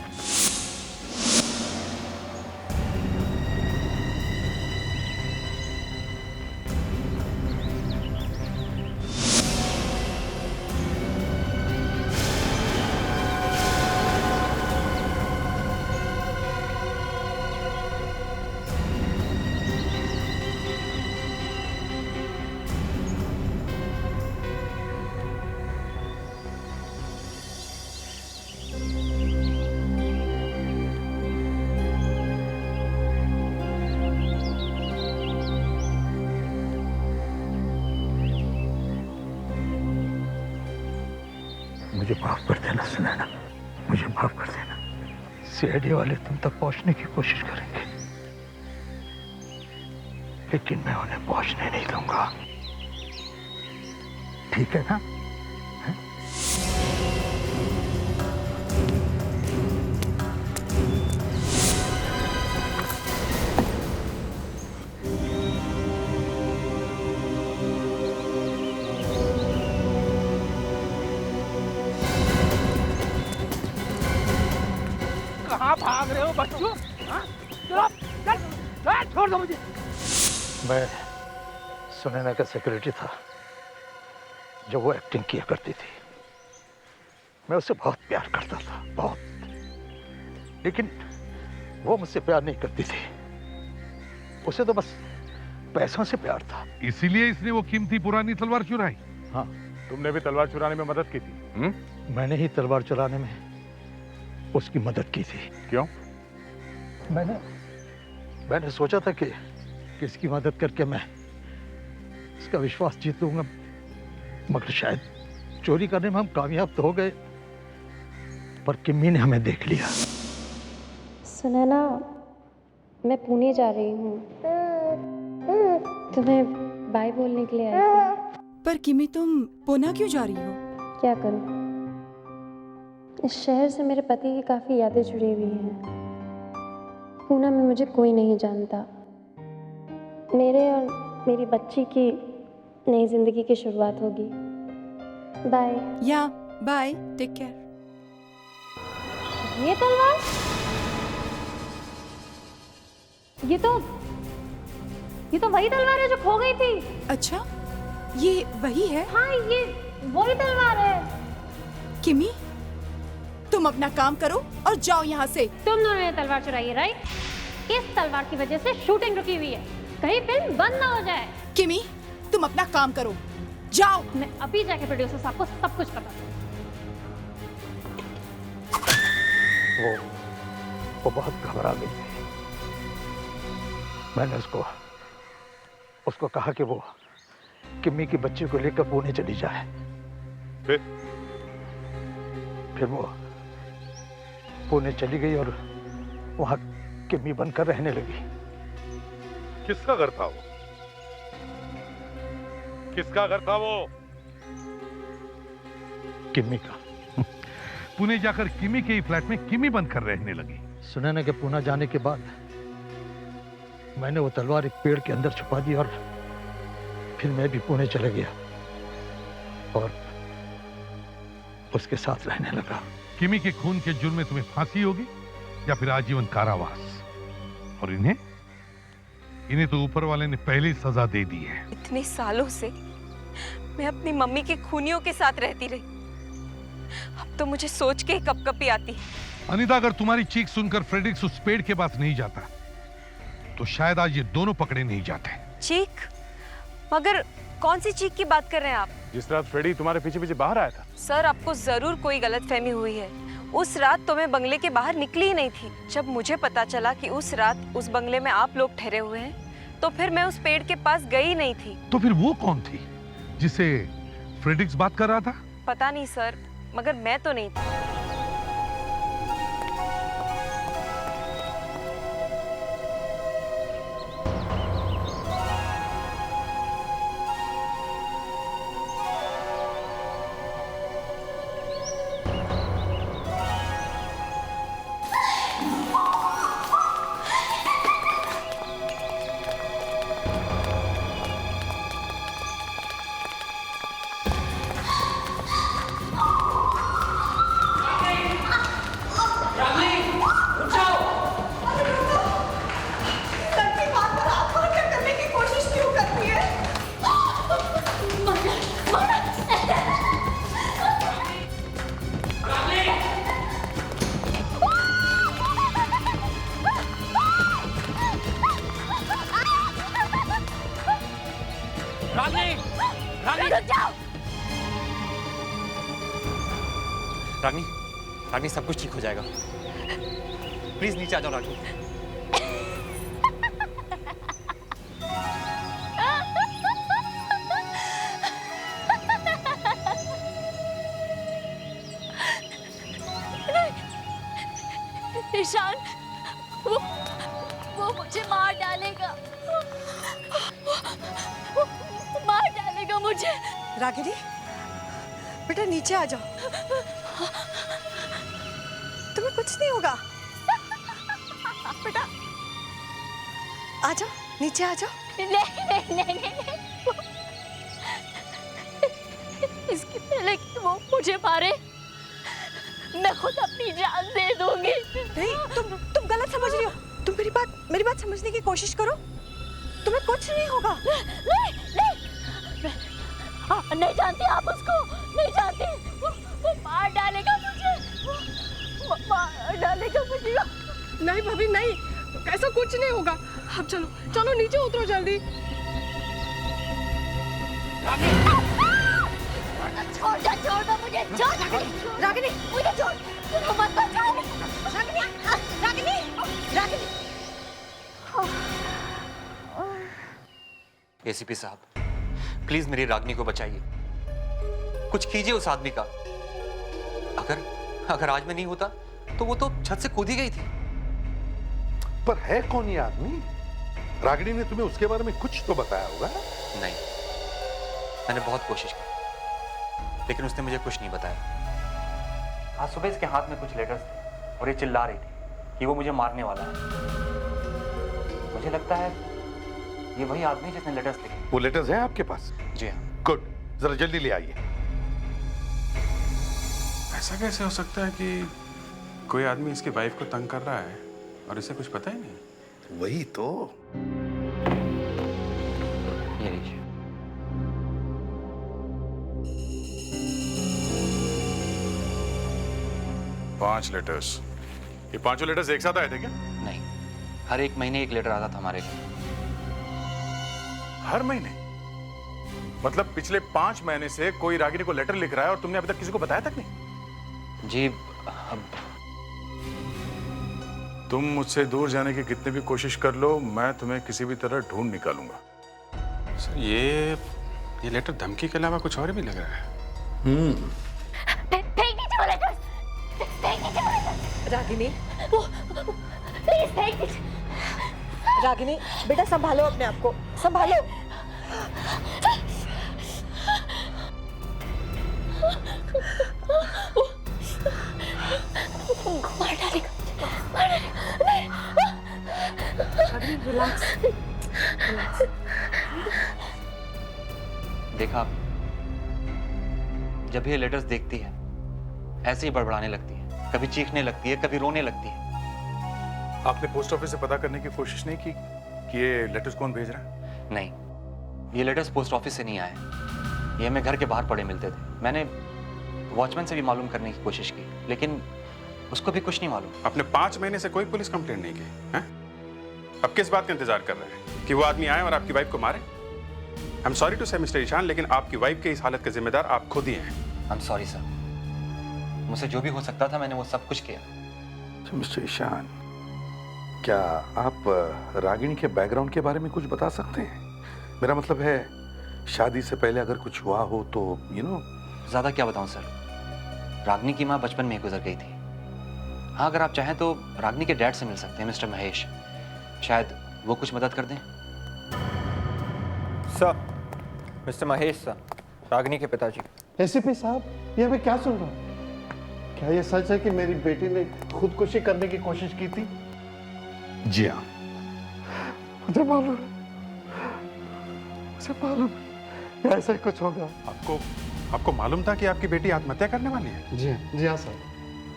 मुझे माफ कर देना सुनैना, मुझे माफ कर देना। सीआईडी वाले तुम तक पहुंचने की कोशिश करेंगे, लेकिन मैं उन्हें पहुंचने नहीं दूंगा, ठीक है ना? कहाँ भाग रहे हो बच्चों? हाँ? चलो, चल, चल, छोड़ दो मुझे। मैं सुनैना का सेक्रेटरी था जब वो एक्टिंग किया करती थी। मैं उससे बहुत प्यार करता था, बहुत। लेकिन वो मुझसे प्यार नहीं करती थी, उसे तो बस पैसों से प्यार था। इसीलिए इसने वो कीमती पुरानी तलवार चुराई। हाँ, तुमने भी तलवार चुराने में मदद की थी? मैंने ही तलवार चुराने में उसकी मदद की थी। क्यों? मैंने सोचा था कि इसकी मदद करके मैं इसका विश्वास जीत लूंगा, मगर शायद चोरी करने में हम कामयाब तो हो गए, पर किम्मी ने हमें देख लिया। सुनैना, मैं पुणे जा रही हूँ, तुम्हें बाय बोलने के लिए आई थी। पर किमी, तुम पुणे क्यों जा रही हो? क्या करूँ, इस शहर से मेरे पति की काफ़ी यादें जुड़ी हुई हैं। पुणे में मुझे कोई नहीं जानता। मेरे और मेरी बच्ची की नई जिंदगी की शुरुआत होगी। बाय। या बाय, टेक केयर। ये तलवार, ये तो वही तलवार है जो खो गई थी। अच्छा, ये वही है? हाँ, ये वही तलवार है। किमी, तुम अपना काम करो और जाओ यहाँ से। तुम दोनों ने तलवार चुराई है, राइट? इस तलवार की वजह से शूटिंग रुकी हुई है, कहीं फिल्म बंद ना हो जाए। किमी, तुम अपना काम करो, जाओ। मैं अभी जाके प्रोड्यूसर साहब को सब कुछ बता दूँ। वो बहुत घबरा गई थी। मैंने उसको कहा कि वो किम्मी की बच्ची को लेकर पुणे चली जाए। फिर वो पुणे चली गई और वहां किमी बनकर रहने लगी। किसका घर था वो? किसका घर था वो? किमी का। पुणे जाकर किमी के ही फ्लैट में किमी बनकर रहने लगी। सुनैना के पुणे जाने के बाद मैंने वो तलवार एक पेड़ के अंदर छुपा दी और फिर मैं भी पुणे चला गया और उसके साथ रहने लगा। किमी के खून के जुर्म में तुम्हें फांसी होगी या फिर आजीवन कारावास। और इन्हें तो ऊपर वाले ने पहले ही सजा दे दी है। इतने सालों से मैं अपनी मम्मी के खूनियों के साथ रहती रही, अब तो मुझे सोच के ही कपकपी आती है। अनीता, अगर तुम्हारी चीख सुनकर फ्रेडरिक्स उस पेड़ के पास नहीं जाता तो शायद आज ये दोनों पकड़े नहीं जाते। चीख? मगर कौन सी चीख की बात कर रहे हैं आप? जिस रात फ्रेडी तुम्हारे पीछे पीछे बाहर आया था। सर, आपको जरूर कोई गलतफहमी हुई है। उस रात तो मैं बंगले के बाहर निकली ही नहीं थी। जब मुझे पता चला कि उस रात उस बंगले में आप लोग ठहरे हुए हैं, तो फिर मैं उस पेड़ के पास गई नहीं थी। तो फिर वो कौन थी जिसे फ्रेडरिक्स बात कर रहा था? पता नहीं सर, मगर मैं तो नहीं थी। रागनी, रागनी, सब कुछ ठीक हो जाएगा। प्लीज नीचे आ जाओ रागनी। ईशान, वो मुझे मार डालेगा। वो मार डालेगा मुझे। रागिनी, बेटा नीचे आ जाओ, तुम्हें कुछ नहीं होगा। बेटा आ जाओ, नीचे आ जाओ। नहीं। इसके पहले कि वो मुझे मारे, मैं खुद अपनी जान दे दूंगी। नहीं, तुम गलत समझ रही हो। तुम मेरी बात समझने की कोशिश करो। तुम्हें कुछ नहीं होगा। नहीं जानती आप उसको, नहीं जानती। वो मार डालेगा मुझे, वो मार डालेगा मुझे। नहीं भाभी नहीं, ऐसा कुछ नहीं होगा। अब चलो चलो नीचे उतरो जल्दी। छोड़ दो मुझे, रागिनी, मुझे छोड़, मत बचाओ। रागिनी। एसीपी साहब, प्लीज मेरी रागनी को बचाइए। कुछ कीजिए उस आदमी का। अगर आज मैं नहीं होता तो वो तो छत से कूद ही गई थी। पर है कौन ये आदमी? रागिनी ने तुम्हें उसके बारे में कुछ तो बताया होगा। नहीं, मैंने बहुत कोशिश की लेकिन उसने मुझे कुछ नहीं बताया। आज सुबह इसके हाथ में कुछ लेटर्स थे और ये चिल्ला रही थी कि वो मुझे मारने वाला है। मुझे लगता है ये वही आदमी जिसने लेटर्स लिखे। वो लेटर्स हैं आपके पास? जी हाँ। गुड, जरा जल्दी ले आइए। ऐसा कैसे हो सकता है कि कोई आदमी इसकी वाइफ को तंग कर रहा है और इसे कुछ पता ही नहीं? वही तो। ये लीजिए। पांच लेटर्स। ये पांचों लेटर्स एक साथ आए थे क्या? नहीं, हर एक महीने एक लेटर आता था हमारे लिए। हर महीने? मतलब पिछले 5 महीने से कोई रागिनी को लेटर लिख रहा है और तुमने अभी तक किसी को बताया तक नहीं? जी, अब तुम मुझसे दूर जाने की कितनी भी कोशिश कर लो, मैं तुम्हें किसी भी तरह ढूंढ निकालूंगा। सर, ये लेटर धमकी के अलावा कुछ और भी लग रहा है। फेंक दीजिए वो letters, Ragini, please take it. Ragini बेटा संभालो अपने आप को, संभालो। मार डालेगा, मार डालेगा। Relax, relax. देखा जब ये लेटर्स देखती है ऐसे ही बड़बड़ाने लगती है, कभी चीखने लगती है, कभी रोने लगती है। आपने पोस्ट ऑफिस से पता करने की कोशिश नहीं की कि ये लेटर्स कौन भेज रहा है? नहीं, ये लेटर्स पोस्ट ऑफिस से नहीं आए, ये हमें घर के बाहर पड़े मिलते थे। मैंने वॉचमैन से भी मालूम करने की कोशिश की, लेकिन उसको भी कुछ नहीं मालूम। आपने 5 महीने से कोई पुलिस कंप्लेंट नहीं की हैं? अब किस बात का इंतजार कर रहे हैं कि वो आदमी आए और आपकी वाइफ को मारे? आई एम सॉरी टू से मिस्टर ईशान, लेकिन आपकी वाइफ के इस हालत के जिम्मेदार आप खुद ही हैं। आई एम सॉरी सर, मुझसे जो भी हो सकता था मैंने वो सब कुछ किया। मिस्टर ईशान, क्या आप रागिनी के बैकग्राउंड के बारे में कुछ बता सकते हैं? मेरा मतलब है शादी से पहले अगर कुछ हुआ हो तो ज्यादा क्या बताऊं सर, रागिनी की माँ बचपन में ही गुजर गई थी। हाँ, अगर आप चाहें तो रागिनी के डैड से मिल सकते हैं, मिस्टर महेश, शायद वो कुछ मदद कर दें। Sir, mister Mahesh sir, Ragini के पिताजी। एसीपी साहब, ये मैं क्या सुन रहा हूँ? क्या ये सच है कि मेरी बेटी ने खुदकुशी करने की कोशिश की थी? जी हाँ, मुझे मालूम है, मुझे मालूम है ऐसा ही कुछ होगा। आपको मालूम था कि आपकी बेटी आत्महत्या करने वाली है? जी हाँ सर।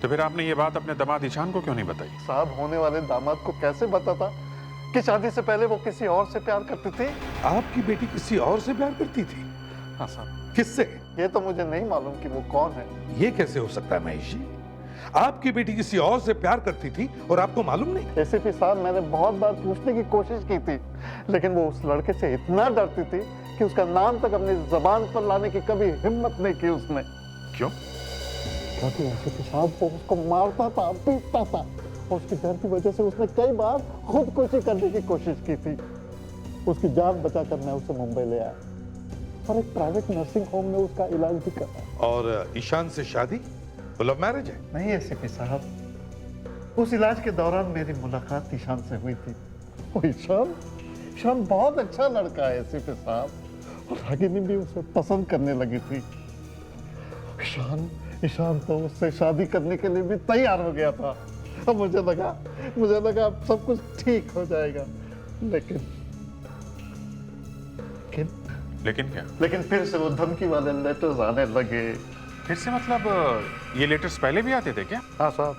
तो फिर आपने ये बात अपने दामाद ईशान को क्यों नहीं बताई? साहब, होने वाले दामाद को कैसे पता था कि शादी से पहले वो किसी और से प्यार करती थी? आपकी बेटी किसी और से प्यार करती थी? हाँ साहब। किससे? ये तो मुझे नहीं मालूम कि वो कौन है। ये कैसे हो सकता है महेश जी? आपकी बेटी किसी और से प्यार करती थी और आपको मालूम नहीं? एसीपी साहब, मैंने बहुत बार पूछने की कोशिश की थी, लेकिन वो उस लड़के से इतना डरती थी कि उसका नाम तक अपनी जुबान पर लाने की कभी हिम्मत नहीं की उसने। क्यों? क्योंकि एसीपी साहब वो उसको मारता था, पीटता था, और उसके डर की वजह से उसने कई बार खुदकुशी करने की कोशिश की थी। उसकी जान बचाकर मैं उसे मुंबई ले आया और एक प्राइवेट नर्सिंग होम में उसका इलाज भी करा। और ईशान से शादी? तो लव मैरिज है? नहीं एसीपी साहब, उस इलाज के दौरान मेरी मुलाकात ईशान से हुई थी। और ईशान बहुत अच्छा लड़का है एसीपी साहब, और रागिनी भी उसे पसंद करने लगी थी। ईशान तो उससे शादी करने के लिए भी तैयार हो गया था। अब मुझे लगा अब सब कुछ ठीक हो जाएगा, लेकिन क्या? लेकिन फिर से वो धमकी वाले लेटर्स आने लगे। फिर से मतलब ये लेटर्स पहले भी आते थे क्या? हाँ साहब,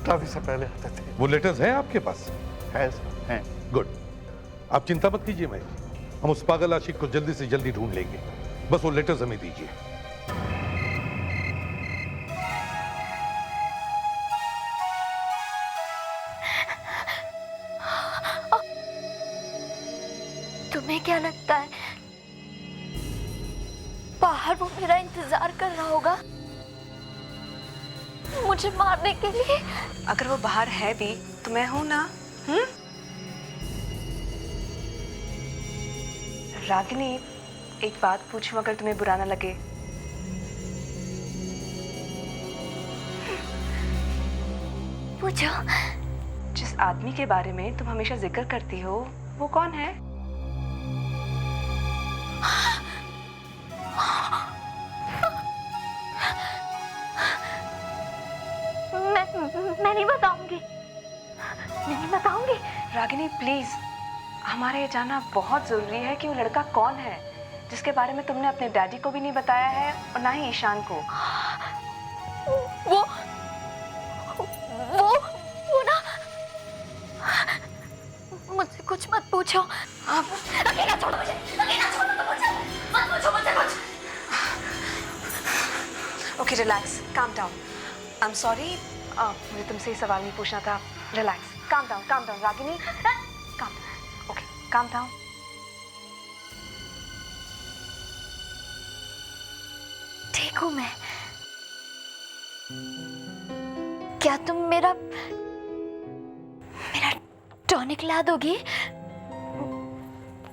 काफी से पहले आते थे। वो लेटर्स हैं आपके पास? है साहब, हैं। गुड, आप चिंता मत कीजिए महेश, हम उस पागल आशिक को जल्दी से जल्दी ढूंढ लेंगे, बस वो लेटर्स हमें दीजिए। तुम्हें क्या लगता है बाहर वो मेरा इंतजार कर रहा होगा मुझे मारने के लिए? अगर वो बाहर है भी तो मैं हूं ना। रागिनी, एक बात पूछूं अगर तुम्हें बुरा ना लगे? पूछो। जिस आदमी के बारे में तुम हमेशा जिक्र करती हो वो कौन है? मैं नहीं बताऊंगी। रागिनी प्लीज, हमारा ये जानना बहुत जरूरी है कि वो लड़का कौन है जिसके बारे में तुमने अपने डैडी को भी नहीं बताया है और ना ही ईशान को। वो ना, मुझसे कुछ मत पूछो। अकेला छोड़ो मुझे, मत पूछो मुझसे कुछ। Okay, relax, calm down. I am sorry, मुझे तुमसे ये सवाल नहीं पूछना था। Relax, calm down Ragini, calm down. Okay, calm down. ठीक हूँ मैं। क्या तुम मेरा टॉनिक ला दोगी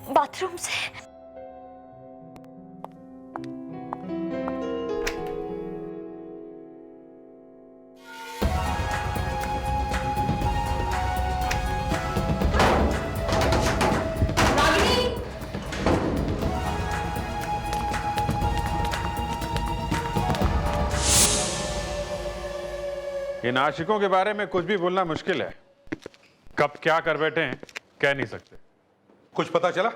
बाथरूम से? इन आशिकों के बारे में कुछ भी बोलना मुश्किल है। कब क्या कर बैठे हैं कह नहीं सकते। कुछ पता चला?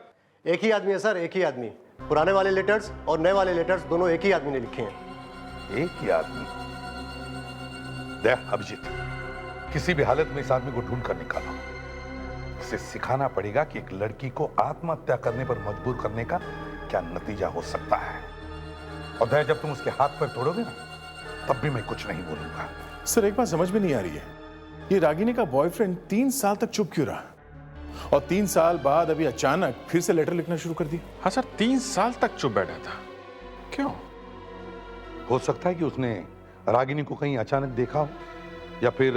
एक ही आदमी है सर, एक ही आदमी। पुराने वाले लेटर्स और नए वाले लेटर्स दोनों एक ही आदमी ने लिखे हैं। एक ही आदमी? देख अभिजीत, किसी भी हालत में इस आदमी को ढूंढ कर निकालो। इसे सिखाना पड़ेगा कि एक लड़की को आत्महत्या करने पर मजबूर करने का क्या नतीजा हो सकता है। और दया, जब तुम उसके हाथ पर तोड़ोगे ना, तब भी मैं कुछ नहीं बोलूंगा। सर एक बात समझ में नहीं आ रही है, ये रागिनी का बॉयफ्रेंड 3 साल तक चुप क्यों रहा, और 3 साल बाद अभी अचानक फिर से लेटर लिखना शुरू कर दी? हाँ सर, 3 साल तक चुप बैठा था, क्यों? हो सकता है कि उसने रागिनी को कहीं अचानक देखा हो, या फिर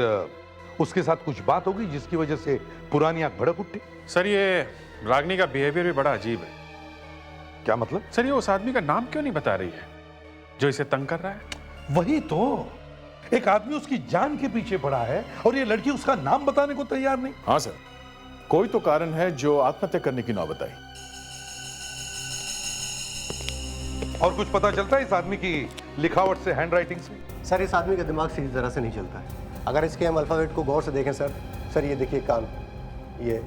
उसके साथ कुछ बात होगी जिसकी वजह से पुरानी आग भड़क उठी। सर ये रागिनी का बिहेवियर भी बड़ा अजीब है। क्या मतलब? सर ये उस आदमी का नाम क्यों नहीं बता रही है जो इसे तंग कर रहा है? वही तो, एक आदमी उसकी जान के पीछे पड़ा है और ये लड़की उसका नाम बताने को तैयार नहीं। हाँ सर, कोई तो कारण है जो आत्महत्या करने की नौबत आई। और कुछ पता चलता है इस आदमी की लिखावट से, हैंडराइटिंग से? सर इस आदमी का दिमाग सीधी तरह से नहीं चलता है। अगर इसके हम अल्फाबेट को गौर से देखें सर ये देखिए कान, ये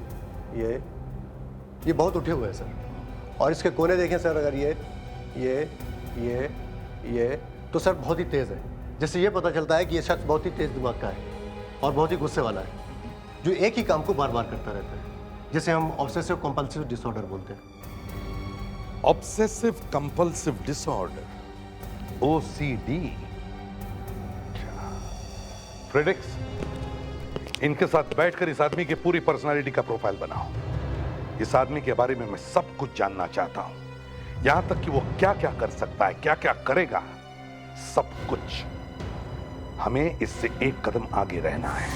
बहुत उठे हुए हैं सर। और इसके कोने देखें सर, अगर ये तो सर बहुत ही तेज है। जिससे ये पता चलता है कि ये शख्स बहुत ही तेज दिमाग का है और बहुत ही गुस्से वाला है, जो एक ही काम को बार बार करता रहता है, जिसे हम ऑब्सेसिव कंपल्सिव डिसऑर्डर बोलते हैं। Obsessive compulsive disorder, OCD। Fredericks, इनके साथ बैठकर इस आदमी की पूरी पर्सनालिटी का प्रोफाइल बनाओ। इस आदमी के बारे में मैं सब कुछ जानना चाहता हूं, यहां तक कि वो क्या क्या कर सकता है, क्या क्या करेगा, सब कुछ। हमें इससे एक कदम आगे रहना है।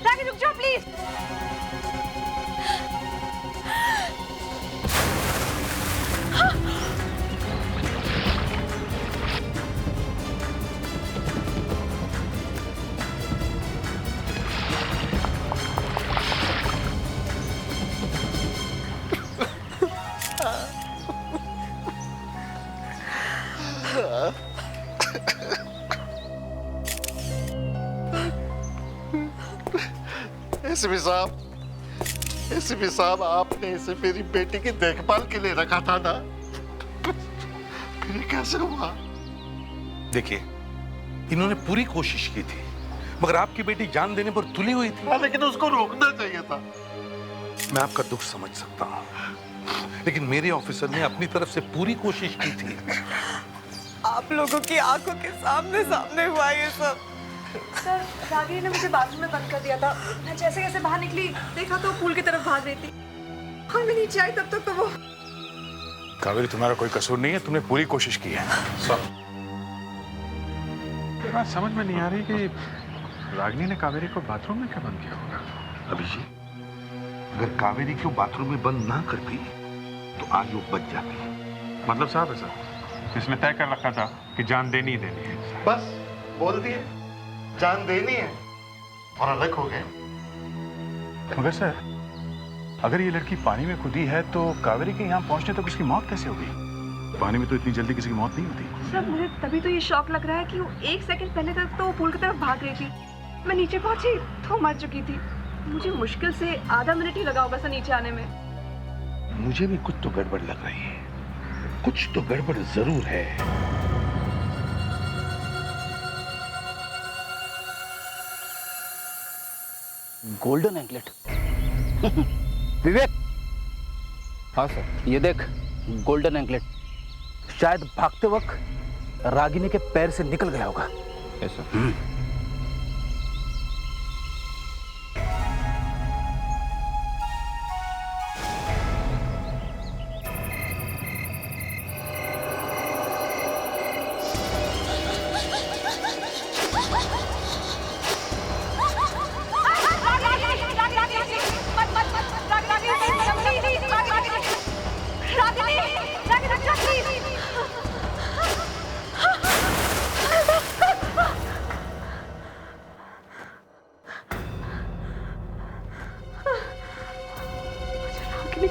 रागिनी रुक जाओ प्लीज। एसीपी साहब, आपने इसे मेरी बेटी की देखभाल के लिए रखा था ना, फिर ये कैसे हुआ? देखिए, इन्होंने पूरी कोशिश की थी, मगर आपकी बेटी जान देने पर तुली हुई थी। लेकिन उसको रोकना चाहिए था। मैं आपका दुख समझ सकता हूं, लेकिन मेरे ऑफिसर ने अपनी तरफ से पूरी कोशिश की थी। आप लोगों की आंखों के सामने हुआ ये सब। सर रागिनी ने मुझे बाथरूम में बंद कर दिया था। मैं जैसे कैसे बाहर निकली, देखा तो पूल की तरफ भाग रही थी और मैं नीचे आई तब तक तो वो। कावेरी, तुम्हारा कोई कसूर नहीं है, तुमने पूरी कोशिश की है। ये बात समझ में नहीं आ रही कि रागिनी ने कावेरी को बाथरूम में क्यों बंद किया होगा? अभिजीत, अगर कावेरी को बाथरूम में बंद ना करती तो आज वो बच जाती। मतलब साहब है सर, इसने तय कर रखा था कि जान देनी ही देनी है। बस बोल दिए जान देनी है और अलग हो गए। मगर सर, अगर ये लड़की पानी में कूदी है तो कावेरी के यहाँ पहुंचने तक उसकी मौत कैसे होगी? पानी में तो इतनी जल्दी किसी की मौत नहीं होती। सर मुझे तभी तो ये शौक लग रहा है कि वो 1 सेकंड पहले तक तो वो पूल की तरफ भाग रही थी। मैं नीचे पहुंची तो मर चुकी थी। मुझे मुश्किल से आधा मिनट ही लगा होगा सर नीचे आने में। मुझे भी कुछ तो गड़बड़ लग रही है, कुछ तो गड़बड़ जरूर है। Golden anklet. विवेक। हाँ सर, ये देख गोल्डन एंकलेट। शायद भागते वक्त रागिनी के पैर से निकल गया होगा। ऐसा?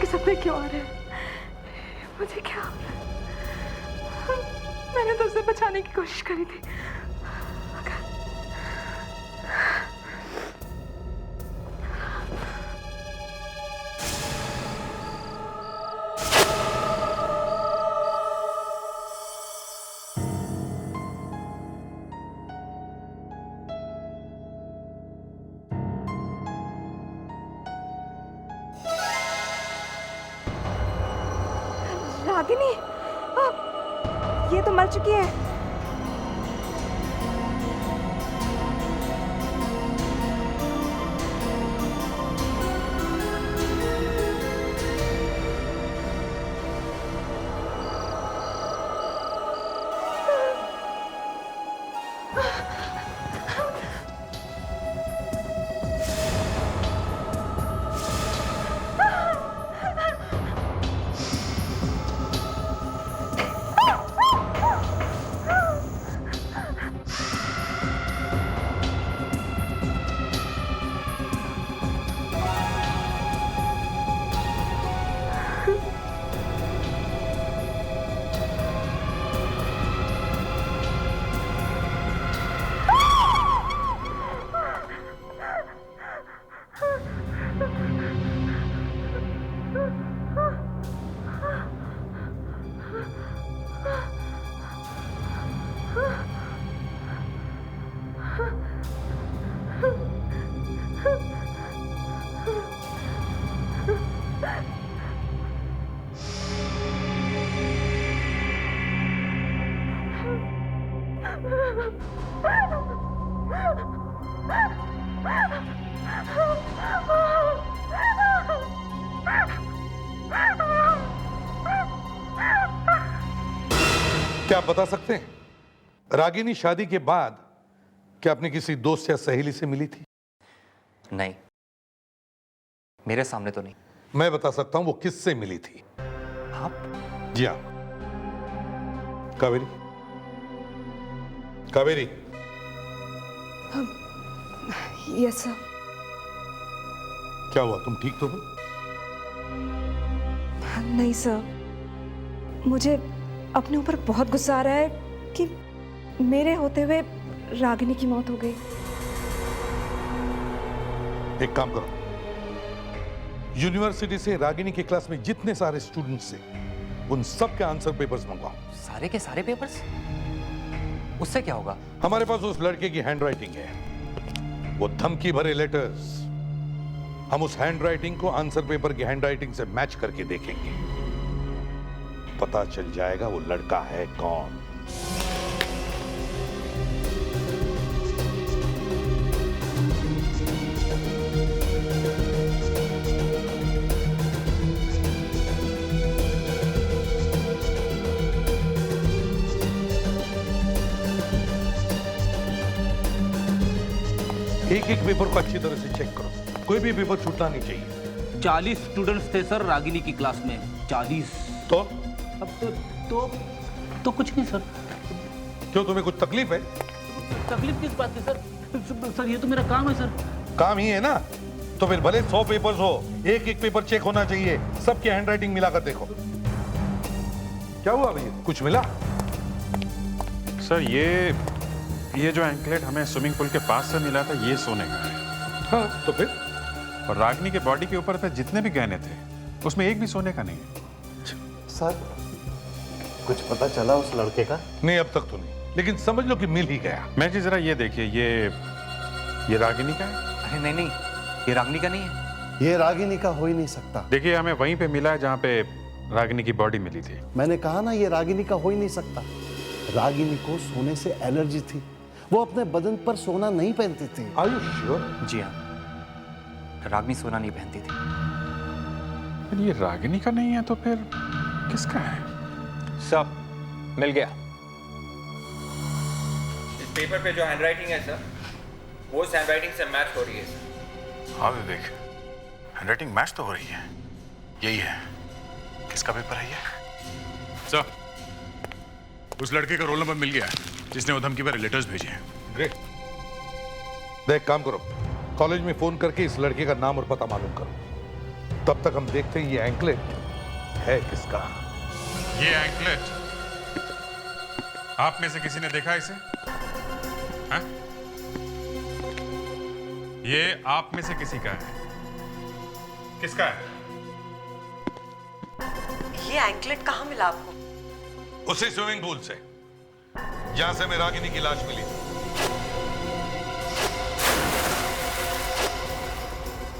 के सपने क्यों आ रहे हैं? मुझे क्या हो रहा है? मैंने तो उसे बचाने की कोशिश करी थी। रागिनी, ये तो मर चुकी है। क्या आप बता सकते हैं रागिनी शादी के बाद क्या अपने किसी दोस्त या सहेली से मिली थी? नहीं, मेरे सामने तो नहीं। मैं बता सकता हूं वो किससे मिली थी। आप? जी हाँ, कावेरी। कावेरी। Yes sir. क्या हुआ, तुम ठीक तो हो? नहीं सर, मुझे अपने ऊपर बहुत गुस्सा आ रहा है कि मेरे होते हुए रागिनी की मौत हो गई। एक काम करो, यूनिवर्सिटी से रागिनी के क्लास में जितने सारे स्टूडेंट्स थे उन सब के आंसर पेपर्स मंगवाओ। सारे के सारे पेपर्स? उससे क्या होगा? हमारे पास उस लड़के की हैंडराइटिंग है, वो धमकी भरे लेटर्स। हम उस हैंडराइटिंग को आंसर पेपर की हैंडराइटिंग से मैच करके देखेंगे, पता चल जाएगा वो लड़का है कौन। एक एक पेपर को अच्छी तरह से चेक करो, कोई भी पेपर छूटना नहीं चाहिए। 40 स्टूडेंट्स थे सर रागिनी की क्लास में। 40। तो अब तो कुछ नहीं सर। क्यों, तुम्हें कुछ तकलीफ है? तकलीफ किस बात की सर? सर ये तो मेरा काम है सर। काम ही है ना, तो फिर भले 100 पेपर्स हो, एक एक पेपर चेक होना चाहिए। सबकी हैंडराइटिंग मिलाकर देखो। क्या हुआ भैया, कुछ मिला? सर ये जो एंकलेट हमें स्विमिंग पूल के पास से मिला था, ये सोने का है। हाँ, तो फिर? और रागिनी के बॉडी के ऊपर पे जितने भी गहने थे उसमें एक भी सोने का नहीं है। सर, कुछ पता चला उस लड़के का? नहीं, अब तक तो नहीं, लेकिन समझ लो कि मिल ही गया। मैं जी जरा ये देखिए, ये रागिनी का है। अरे नहीं नहीं, ये रागिनी का नहीं है। ये रागिनी का हो ही नहीं सकता। देखिए, हमें वहीं पे मिला है जहाँ पे रागिनी की बॉडी मिली थी। मैंने कहा ना, ये रागिनी का हो ही नहीं सकता। रागिनी को सोने से एलर्जी थी, वो अपने बदन पर सोना नहीं पहनती थी। Are you sure? जी हाँ, रागिनी सोना नहीं पहनती थी। ये रागिनी का नहीं है तो फिर किसका है? सब मिल गया। इस पेपर पे जो हैंडराइटिंग है सर, वो उस हैंडराइटिंग से मैच हो रही है सर। हाँ विवेक, हैंडराइटिंग मैच तो हो रही है। यही है। किसका पेपर है ये? सर, उस लड़के का रोल नंबर मिल गया है जिसने वो धमकी भरे लेटर्स भेजे हैं। ग्रेट। देख, काम करो, कॉलेज में फोन करके इस लड़के का नाम और पता मालूम करो। तब तक हम देखते हैं ये एंकलेट है किसका। ये एंकलेट आप में से किसी ने देखा इसे? हाँ? ये आप में से किसी का है? किसका है? ये एंकलेट कहाँ मिला आपको? उसी स्विमिंग पूल से जहां से मेरी रागिनी की लाश मिली।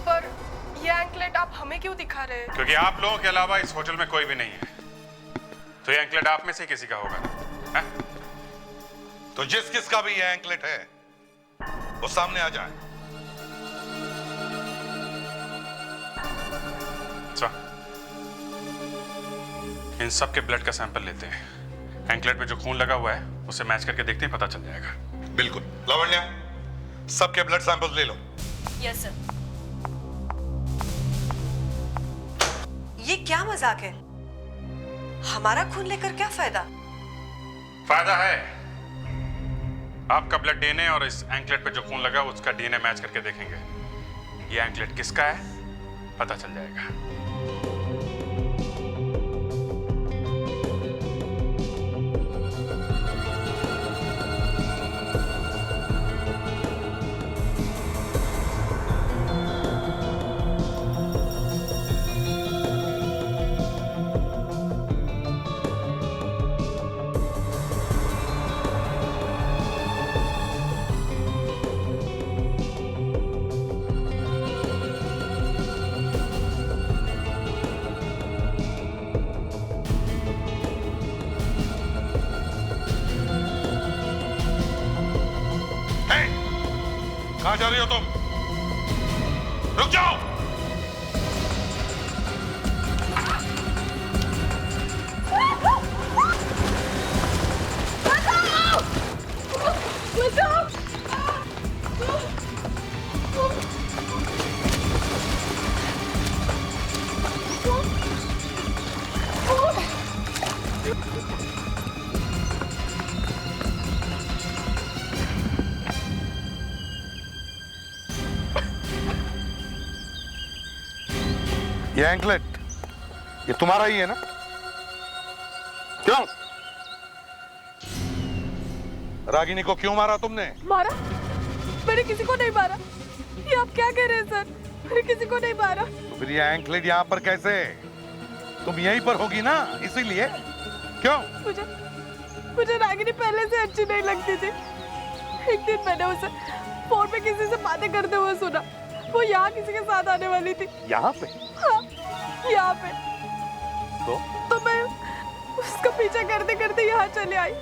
पर ये एंकलेट आप हमें क्यों दिखा रहे हैं? क्योंकि आप लोगों के अलावा इस होटल में कोई भी नहीं है, तो ये एंकलेट आप में से किसी का होगा ना? है? तो जिस किसका भी ये एंकलेट है वो सामने आ जाए। इन सब के ब्लड का सैंपल लेते हैं। एंकलेट में जो खून लगा हुआ है उसे मैच करके देखते हैं, पता चल जाएगा। बिल्कुल। लावण्या, सबके ब्लड सैंपल्स ले लो। Yes sir. ये क्या मजाक है? हमारा खून लेकर क्या फायदा? फायदा है। आपका ब्लड डीएनए और इस एंकलेट पे जो खून लगा उसका डीएनए मैच करके देखेंगे। ये एंकलेट किसका है पता चल जाएगा। कहां जा रही हो तुम? रुक जाओ। ये एंकलेट ये तुम्हारा ही है ना? क्यों? रागिनी को क्यों मारा तुमने? मारा? मैंने किसी को नहीं मारा। ये आप क्या कह रहे हैं सर? मैंने किसी को नहीं मारा। तो फिर ये एंकलेट यहाँ पर कैसे? तुम यहीं पर होगी ना, इसीलिए। क्यों? मुझे रागिनी पहले से अच्छी नहीं लगती थी। एक दिन मैंने उसे फोन पे किसी से बातें करते हुए सुना। वो यहाँ किसी के साथ आने वाली थी। यहाँ पे? हाँ, यहाँ पे। तो मैं उसका पीछा करते करते यहाँ चले आई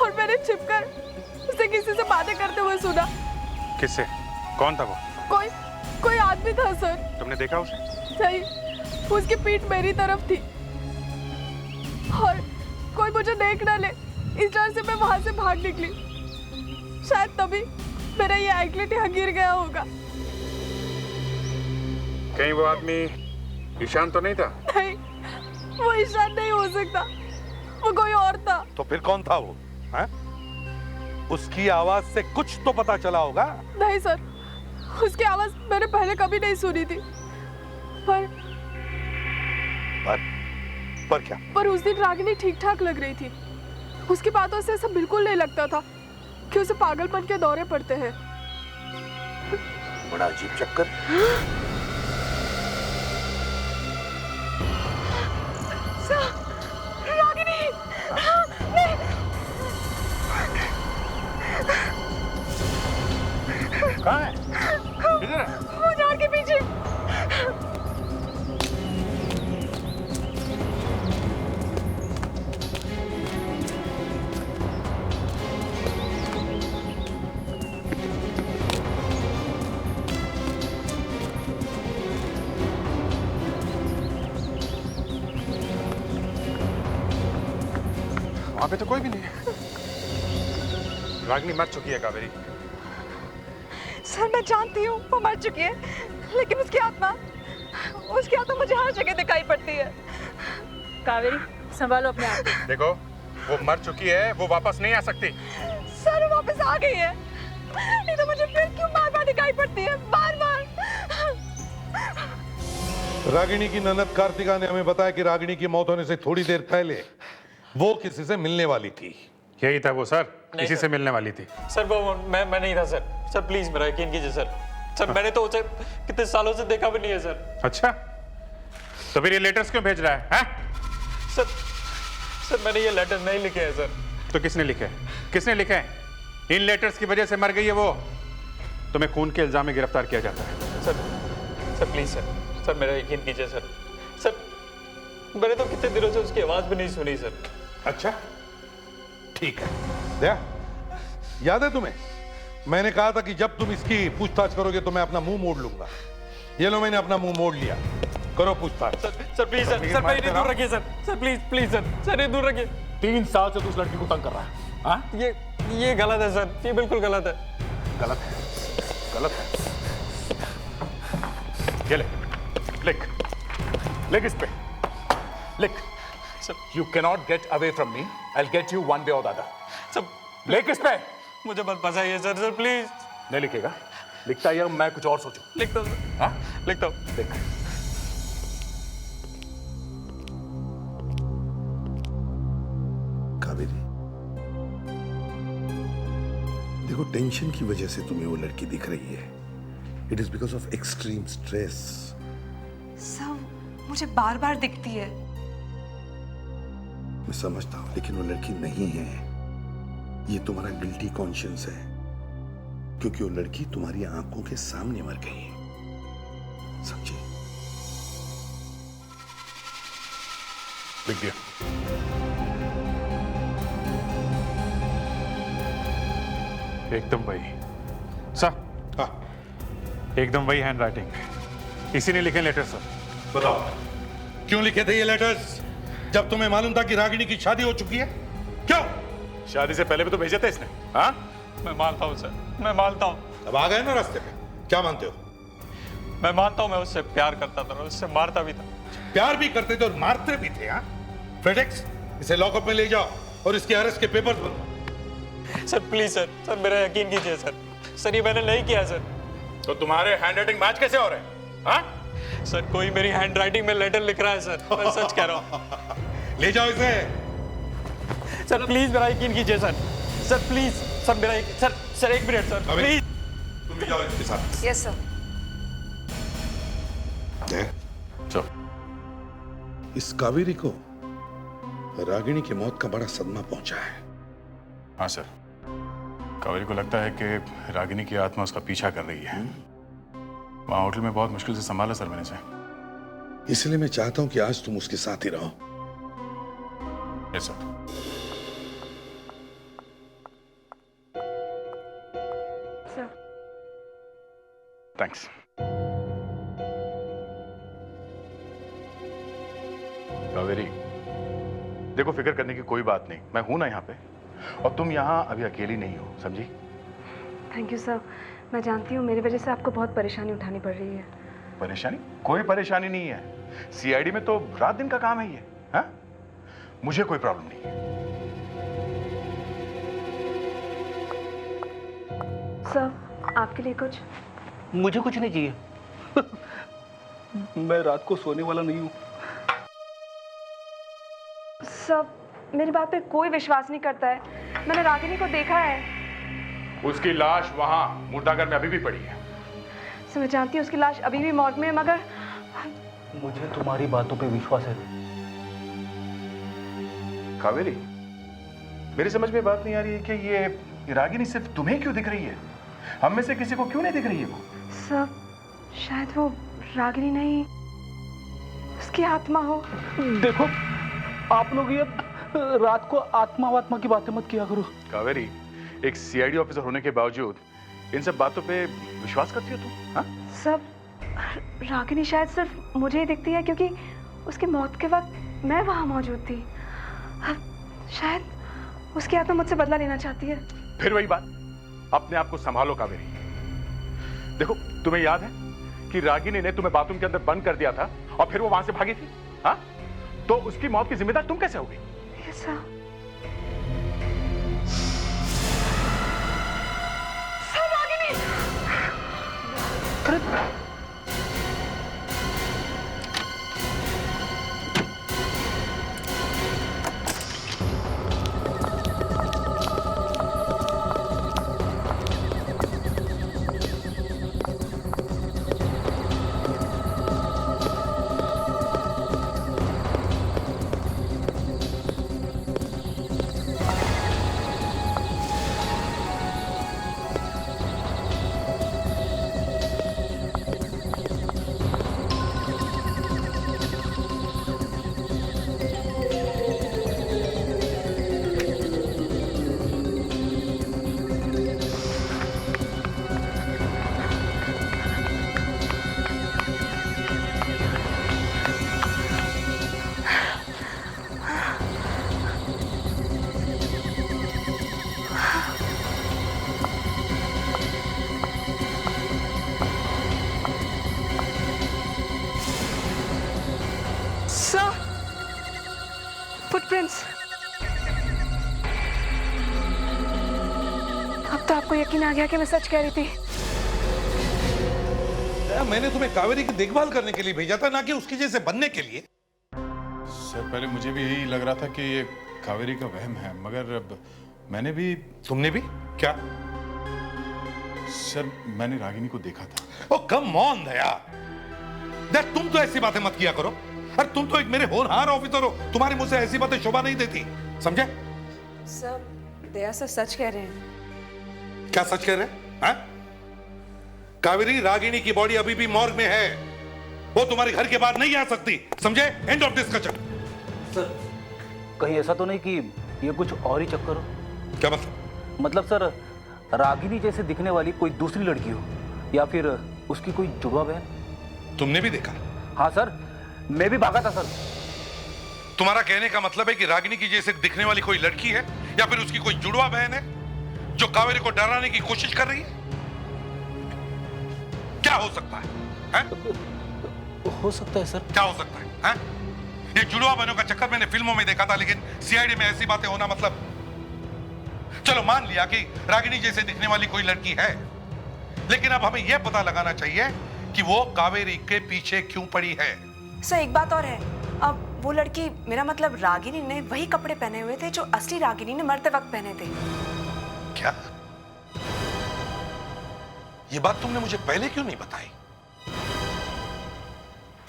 और मैंने छिपकर उसे किसी से बातें करते हुए सुना। किससे? कौन था वो? कोई आदमी था सर। तुमने देखा उसे? नहीं, उसकी पीठ मेरी तरफ थी और कोई मुझे देख ना ले इस डर से मैं वहां से भाग निकली। शायद तभी मेरा ये एंकलेट यहाँ गिर गया होगा। कहीं वो आदमी ईशान तो नहीं था? नहीं, वो ईशान नहीं हो सकता। वो कोई और था। तो फिर कौन था वो? है? उसकी आवाज से कुछ तो पता चला होगा। नहीं सर, उसकी आवाज मैंने पहले कभी नहीं सुनी थी। पर क्या? पर उस दिन रागिनी ठीक ठाक लग रही थी। उसकी बातों से ऐसा बिल्कुल नहीं लगता था कि उसे पागलपन के दौरे पड़ते हैं। बड़ा अजीब चक्कर। रागिनी! कहाँ है? किधर है? वो झाड़ के पीछे। वहां पे तो कोई भी नहीं है। रागिनी मर चुकी है कावेरी। सर मैं जानती हूँ वो मर चुकी है, लेकिन उसकी आत्मा मुझे हर जगह दिखाई पड़ती है। कावेरी संभालो अपने आप को। देखो वो मर चुकी है, वो वापस नहीं आ सकती। सर वो वापस आ गई है, नहीं तो मुझे फिर क्यों बार बार दिखाई पड़ती है, बार बार। रागिनी की ननद कार्तिका ने हमें बताया कि रागिनी की मौत होने से थोड़ी देर पहले वो किसी से मिलने वाली थी। यही था वो सर, इसी से मिलने वाली थी। सर वो मैं नहीं था सर। सर प्लीज मेरा यकीन कीजिए सर। सर मैंने तो उसे कितने सालों से देखा भी नहीं है सर। अच्छा, तो फिर ये लेटर्स क्यों भेज रहा है, हैं? सर मैंने ये लेटर नहीं लिखे हैं सर। तो किसने लिखे हैं? किसने लिखे हैं? इन लेटर्स की वजह से मर गई है वो। तुम्हें खून के इल्जाम में गिरफ्तार किया जाता है। सर प्लीज सर मेरा यकीन कीजिए सर। सर मैंने तो कितने दिनों से उसकी आवाज भी नहीं सुनी सर। अच्छा ठीक है, दया याद है तुम्हें मैंने कहा था कि जब तुम इसकी पूछताछ करोगे तो मैं अपना मुंह मोड़ लूंगा। ये लो मैंने अपना मुंह मोड़ लिया, करो पूछताछ। सर प्लीज सर मैं इन्हें दूर रखिए सर प्लीज सर ये दूर रखिए। 3 साल से तू उस लड़की को तंग कर रहा है। हाँ? ये गलत है सर, ये बिल्कुल गलत है। गलत है, गलत है। ये ले, लिख इस पे, लिख। You cannot get away from me. I'll get you one way or the other. Sir लिख इस पे। मुझे मत फंसाइए सर प्लीज। नहीं लिखेगा? लिखता है या मैं कुछ और सोचूं? लिखता हूँ सर। हाँ? लिखता हूँ। लिख। कावेरी, देखो टेंशन की वजह से तुम्हें वो लड़की दिख रही है। It is because of extreme stress. सब मुझे बार बार दिखती है। मैं समझता हूं, लेकिन वो लड़की नहीं है। ये तुम्हारा गिल्टी कॉन्शियंस है, क्योंकि वो लड़की तुम्हारी आंखों के सामने मर गई है। समझे? लिख दिया। एकदम वही सर। हाँ, एकदम वही हैंड राइटिंग। इसी ने लिखे लेटर सर। बताओ क्यों लिखे थे ये लेटर्स, जब तुम्हें मालूम था कि रागिनी की शादी हो चुकी है? क्यों? शादी से पहले भी तो भेजे थे इसने। हाँ? मैं मानता हूँ सर, मैं मानता हूँ। अब आ गए ना रास्ते पे, क्या मानते हो? मैं मानता हूँ मैं उससे प्यार करता था और उससे मारता भी था। प्यार भी करते थे और मारते भी थे। हाँ? फ्रेडेक्स, इसे लॉकअप में ले जाओ और इसके अरेस्ट के पेपर्स बनवाओ। सर प्लीज सर मेरा यकीन कीजिए सर ये मैंने नहीं किया सर। तो तुम्हारे हैंडराइटिंग मैच कैसे हो रहे हैं? हाँ? सर कोई मेरी हैंडराइटिंग में लेटर लिख रहा है सर, मैं सच कह रहा हूँ। ले जाओ इसे। सर प्लीज मेरा यकीन कीजिए सर प्लीज सर मेरा सर 1 मिनट सर प्लीज। तुम भी जाओ इसके साथ। Yes sir. चलो। इस कावेरी को रागिनी की मौत का बड़ा सदमा पहुंचा है। हाँ सर, कावेरी को लगता है कि रागिनी की आत्मा उसका पीछा कर रही है। वहां होटल में बहुत मुश्किल से संभाला सर मैंने से। इसलिए मैं चाहता हूं कि आज तुम उसके साथ ही रहो। Yes sir. थैंक्स। कावेरी, देखो फिक्र करने की कोई बात नहीं, मैं हूं ना यहाँ पे, और तुम यहाँ अभी अकेली नहीं हो, समझी? Thank you sir. मैं जानती हूँ मेरी वजह से आपको बहुत परेशानी उठानी पड़ रही है। परेशानी? कोई परेशानी नहीं है। सीआईडी में तो रात दिन का काम है ये। हाँ? मुझे कोई प्रॉब्लम नहीं है। सर आपके लिए कुछ? मुझे कुछ नहीं चाहिए। मैं रात को सोने वाला नहीं हूँ। सब मेरी बात पे कोई विश्वास नहीं करता है। मैंने रागिनी को देखा है। उसकी लाश वहां मुर्दाघर में अभी भी पड़ी है। सर मैं जानती हूँ उसकी लाश अभी भी मॉर्ग में है, मगर मुझे तुम्हारी बातों पे विश्वास है। कावेरी, मेरी समझ में बात नहीं आ रही है कि ये रागिनी सिर्फ तुम्हें क्यों दिख रही है? हम में से किसी को क्यों नहीं दिख रही है वो? सब शायद वो रागिनी नहीं, उसकी आत्मा हो। देखो आप लोग ये रात को आत्मा की बातें मत किया करो। कावेरी, एक सीआईडी ऑफिसर होने के बावजूद इन सब बातों पे विश्वास करती हो तुम? हाँ? सब रागिनी शायद सिर्फ मुझे ही दिखती है क्योंकि उसकी मौत के वक्त मैं वहां मौजूद थी। शायद उसकी आत्मा मुझसे बदला लेना चाहती है। फिर वही बात, अपने आप को संभालो कावेरी। देखो, तुम्हें याद है कि रागिनी ने तुम्हें बाथरूम के अंदर बंद कर दिया था और फिर वो वहां से भागी थी। हाँ? तो उसकी मौत की जिम्मेदार तुम कैसे हो गई? यकीन आ गया कि मैं सच कह रही थी। मैंने तुम्हें कावेरी की देखभाल करने के लिए भेजा था, ना कि उसकी जैसे बनने के लिए। सर पहले मुझे भी यही लग रहा था कि ये कावेरी का वहम है, मगर अब मैंने भी। तुमने भी क्या? सर मैंने रागिनी को देखा था। ओ कम ऑन दया, तुम तो ऐसी बातें मत किया करो। अरे तुम तो एक मेरे होनहार ऑफिसर हो, तुम्हारे मुंह से ऐसी बातें शोभा नहीं देती, समझे? सर दया सर सच कह रहे हैं। क्या सच कह रहे हैं? हाँ? कावेरी, रागिनी की बॉडी अभी भी मॉर्ग में है, वो तुम्हारे घर के बाहर नहीं आ सकती, समझे? End of discussion. सर कहीं ऐसा तो नहीं कि ये कुछ और ही चक्कर हो? क्या मतलब? मतलब सर, रागिनी जैसे दिखने वाली कोई दूसरी लड़की हो, या फिर उसकी कोई जुड़वा बहन। तुमने भी देखा? हाँ सर, मैं भी भागा था सर। तुम्हारा कहने का मतलब है कि रागिनी की जैसे दिखने वाली कोई लड़की है, या फिर उसकी कोई जुड़वा बहन है जो कावेरी को डराने की कोशिश कर रही है? क्या हो सकता है? हो सकता है सर। क्या हो सकता है? ये जुड़वा बहनों का चक्कर मैंने फिल्मों में देखा था, लेकिन सीआईडी में ऐसी बातें होना मतलब। चलो मान लिया कि रागिनी जैसे दिखने वाली कोई लड़की है, लेकिन अब हमें यह पता लगाना चाहिए कि वो कावेरी के पीछे क्यों पड़ी है। सर एक बात और है, अब वो लड़की, मेरा मतलब रागिनी ने वही कपड़े पहने हुए थे जो असली रागिनी ने मरते वक्त पहने थे। क्या? ये बात तुमने मुझे पहले क्यों नहीं बताई?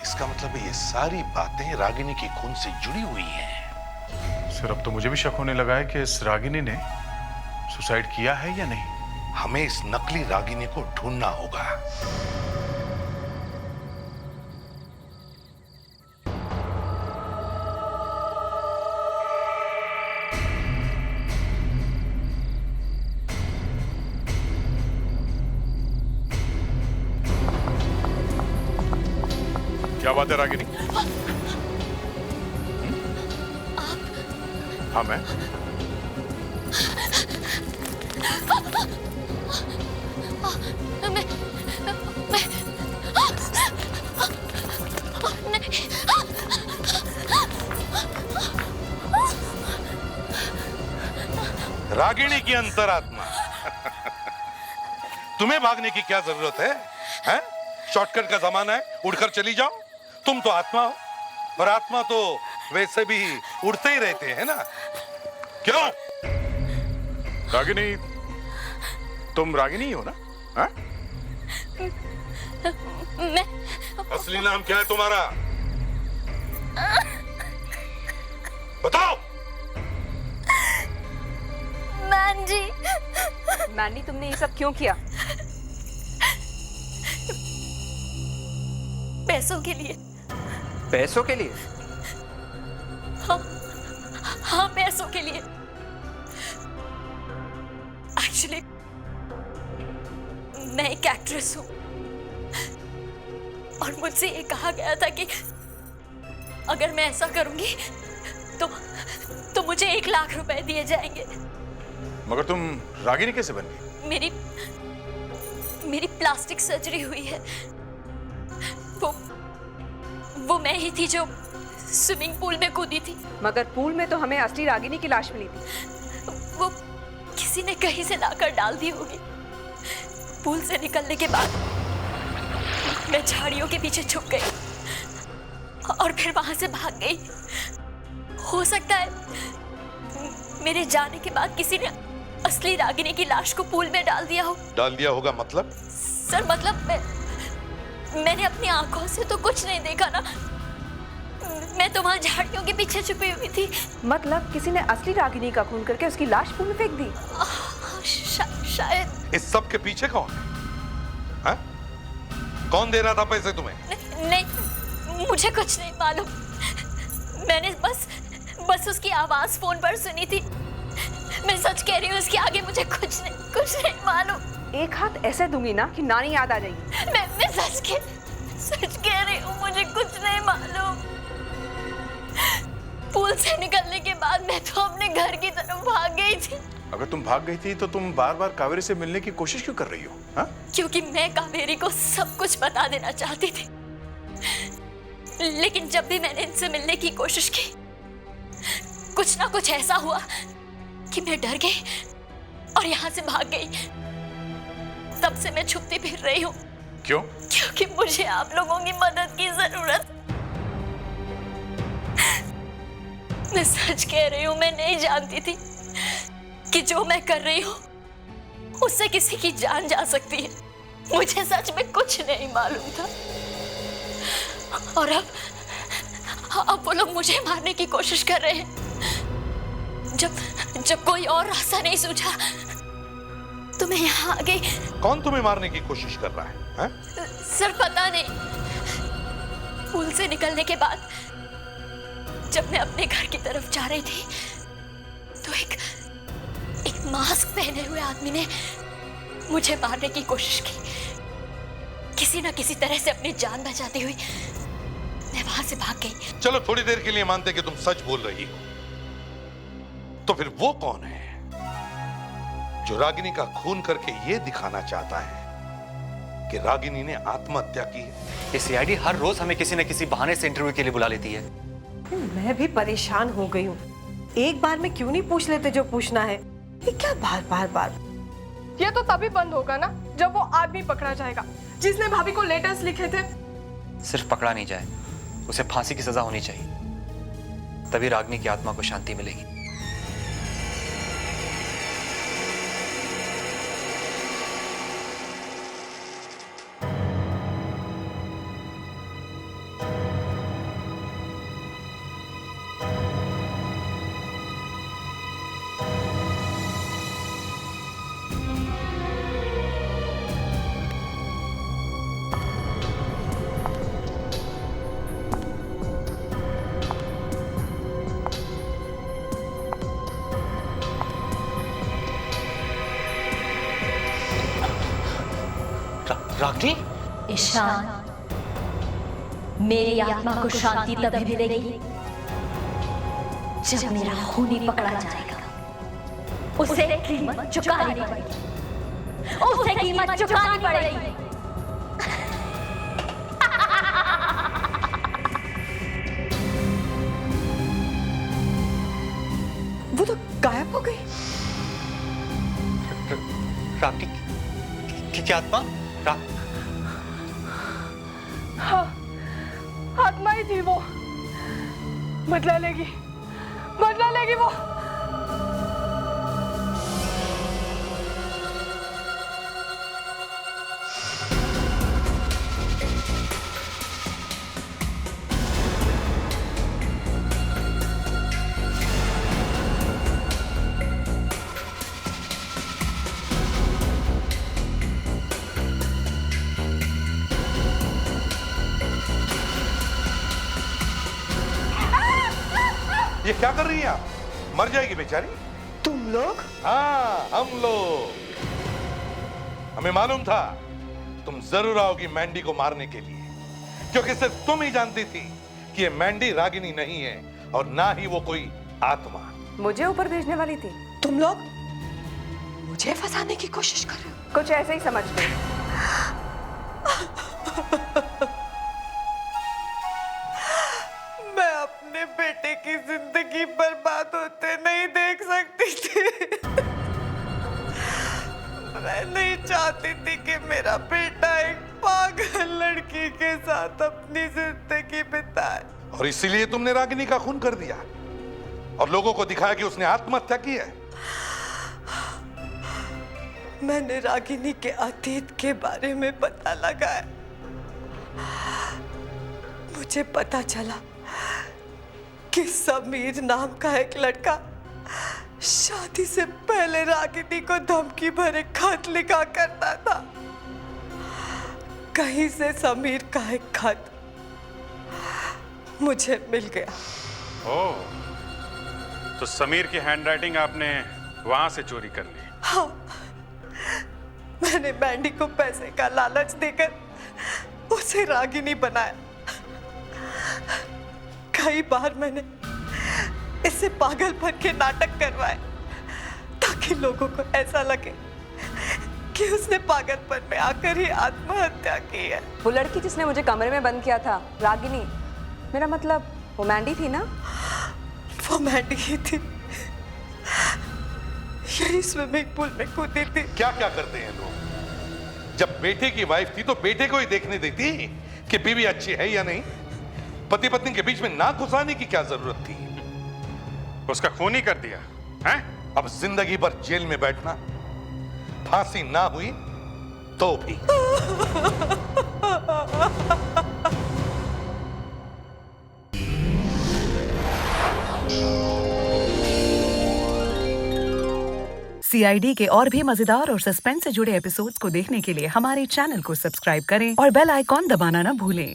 इसका मतलब है ये सारी बातें रागिनी की खून से जुड़ी हुई हैं। सर अब तो मुझे भी शक होने लगा है कि इस रागिनी ने सुसाइड किया है या नहीं। हमें इस नकली रागिनी को ढूंढना होगा। क्या बात है रागिनी? हाँ मैं। रागिनी की अंतरात्मा। तुम्हें भागने की क्या जरूरत है? हैं? शॉर्टकट का जमाना है, उड़कर चली जाओ। तुम तो आत्मा हो, और आत्मा तो वैसे भी उड़ते ही रहते हैं ना। क्यों? रागिनी, तुम रागिनी हो ना? हाँ? मैं। असली नाम क्या है तुम्हारा? बताओ। मैंजी। मैंनी, तुमने ये सब क्यों किया? पैसों के लिए। पैसों के लिए? हाँ पैसों के लिए। एक्चुअली मैं एक एक्ट्रेस हूँ, और मुझसे ये कहा गया था कि अगर मैं ऐसा करूंगी तो मुझे 1 लाख रुपए दिए जाएंगे। मगर तुम रागिनी कैसे बन गई? मेरी प्लास्टिक सर्जरी हुई है। वो मैं ही थी जो स्विमिंग पूल में कूदी थी। मगर पूल में तो हमें असली रागिनी की लाश मिली थी। वो किसी ने कहीं से लाकर डाल दी होगी। पूल से निकलने के बाद मैं झाड़ियों के पीछे छुप गई और फिर वहां से भाग गई। हो सकता है मेरे जाने के बाद किसी ने असली रागिनी की लाश को पूल में डाल दिया हो। डाल दिया होगा मतलब? सर मतलब मैंने अपनी आंखों से तो कुछ नहीं देखा ना, मैं तो वहां झाड़ियों के पीछे छुपी हुई थी। मतलब किसी ने असली रागिनी का खून करके उसकी लाश पूल में फेंक दी? शायद। इस सब के पीछे कौन है? कौन दे रहा था पैसे तुम्हें? नहीं, मुझे कुछ नहीं मालूम। मैंने बस उसकी आवाज फोन पर सुनी थी। मैं सच कह रही हूँ, उसके आगे मुझे कुछ नहीं मालूम। एक हाथ ऐसे दूंगी ना कि नानी याद आ जाएगी। मैं सच कह रही हूँ, मुझे कुछ नहीं मालूम। पूल से निकलने के बाद मैं तो अपने घर की तरफ भाग गई थी। अगर तुम भाग गई थी तो तुम बार बार कावेरी से मिलने की कोशिश क्यों कर रही हो? हाँ? क्योंकि मैं कावेरी को सब कुछ बता देना चाहती थी, लेकिन जब भी मैंने इनसे मिलने की कोशिश की, कुछ ना कुछ ऐसा हुआ कि मैं डर गई और यहाँ से भाग गई। तब से मैं छुपती फिर रही हूँ। क्यों? क्योंकि मुझे आप लोगों की मदद की जरूरत। मैं सच कह रही हूँ, मैं नहीं जानती थी कि जो मैं कर रही हूँ उससे किसी की जान जा सकती है। मुझे सच में कुछ नहीं मालूम था। और अब वो लोग मुझे मारने की कोशिश कर रहे हैं। जब कोई और रास्ता नहीं सूझा तो मैं यहाँ आ गई। कौन तुम्हें मारने की कोशिश कर रहा है? सर पता नहीं, पुल से निकलने के बाद जब मैं अपने घर की तरफ जा रही थी तो एक मास्क पहने हुए आदमी ने मुझे मारने की कोशिश की। किसी न किसी तरह से अपनी जान बचाती हुई मैं वहां से भाग गई। चलो थोड़ी देर के लिए मानते कि तुम सच बोल रही हो, तो फिर वो कौन है जो रागिनी का खून करके ये दिखाना चाहता है कि रागिनी ने आत्महत्या की है? ये सीआईडी हर रोज हमें किसी न किसी बहाने से इंटरव्यू के लिए बुला लेती है। मैं भी परेशान हो गई हूँ। एक बार में क्यों नहीं पूछ लेते जो पूछना है? ये क्या बार बार बार? ये तो तभी बंद होगा ना जब वो आदमी पकड़ा जाएगा जिसने भाभी को लेटर्स लिखे थे। सिर्फ पकड़ा नहीं जाए, उसे फांसी की सजा होनी चाहिए, तभी रागिनी की आत्मा को शांति मिलेगी। रागिनी? ईशान, मेरी आत्मा को शांति तभी मिलेगी जब मेरा खून ही पकड़ा जाएगा। उसे कीमत चुकानी पड़ेगी। उसे कीमत चुकानी पड़ेगी। वो तो गायब हो गई। रागिनी की आत्मा? हाँ, आत्मा ही थी वो। बदला लेगी वो। ये क्या कर रही हैं आप? मर जाएगी बेचारी। तुम लोग? हाँ, हम लोग। हमें मालूम था तुम जरूर आओगी मैंडी को मारने के लिए, क्योंकि सिर्फ तुम ही जानती थी कि ये मैंडी रागिनी नहीं है और ना ही वो कोई आत्मा। मुझे ऊपर भेजने वाली थी। तुम लोग मुझे फंसाने की कोशिश कर रहे हो? कुछ ऐसे ही समझ गए। मैं अपने बेटे की जिंदगी बर्बाद होते नहीं देख सकती थी। मैं नहीं चाहती थी कि मेरा बेटा एक पागल लड़की के साथ अपनी जिंदगी बिताए। और इसीलिए तुमने रागिनी का खून कर दिया और लोगों को दिखाया कि उसने आत्महत्या की है। मैंने रागिनी के अतीत के बारे में पता लगाया। मुझे पता चला कि समीर नाम का एक लड़का शादी से पहले रागिनी को धमकी भरे खत लिखा करता था। कहीं से समीर का एक खत मुझे मिल गया। ओह, तो समीर की हैंडराइटिंग आपने वहां से चोरी कर ली? हाँ, मैंने मैंडी को पैसे का लालच देकर उसे रागिनी बनाया। कई बार मैंने इससे पागलपन के नाटक करवाए ताकि लोगों को ऐसा लगे कि उसने पागलपन में आकर ही आत्महत्या की है। वो लड़की जिसने मुझे कमरे में बंद किया था, रागिनी, मेरा मतलब वो मैंडी थी ना? वो मैंडी ही थी। यही स्विमिंग पूल में कूदी थी। क्या क्या करते हैं लोग? जब बेटे की वाइफ थी तो बेटे को ही देखने देती कि बीवी अच्छी है या नहीं। पति पत्नी के बीच में नाक घुसाने की क्या जरूरत थी? उसका खून ही कर दिया है? अब जिंदगी भर जेल में बैठना, फांसी ना हुई तो भी। CID के और भी मजेदार और सस्पेंस से जुड़े एपिसोड्स को देखने के लिए हमारे चैनल को सब्सक्राइब करें और बेल आइकॉन दबाना ना भूलें।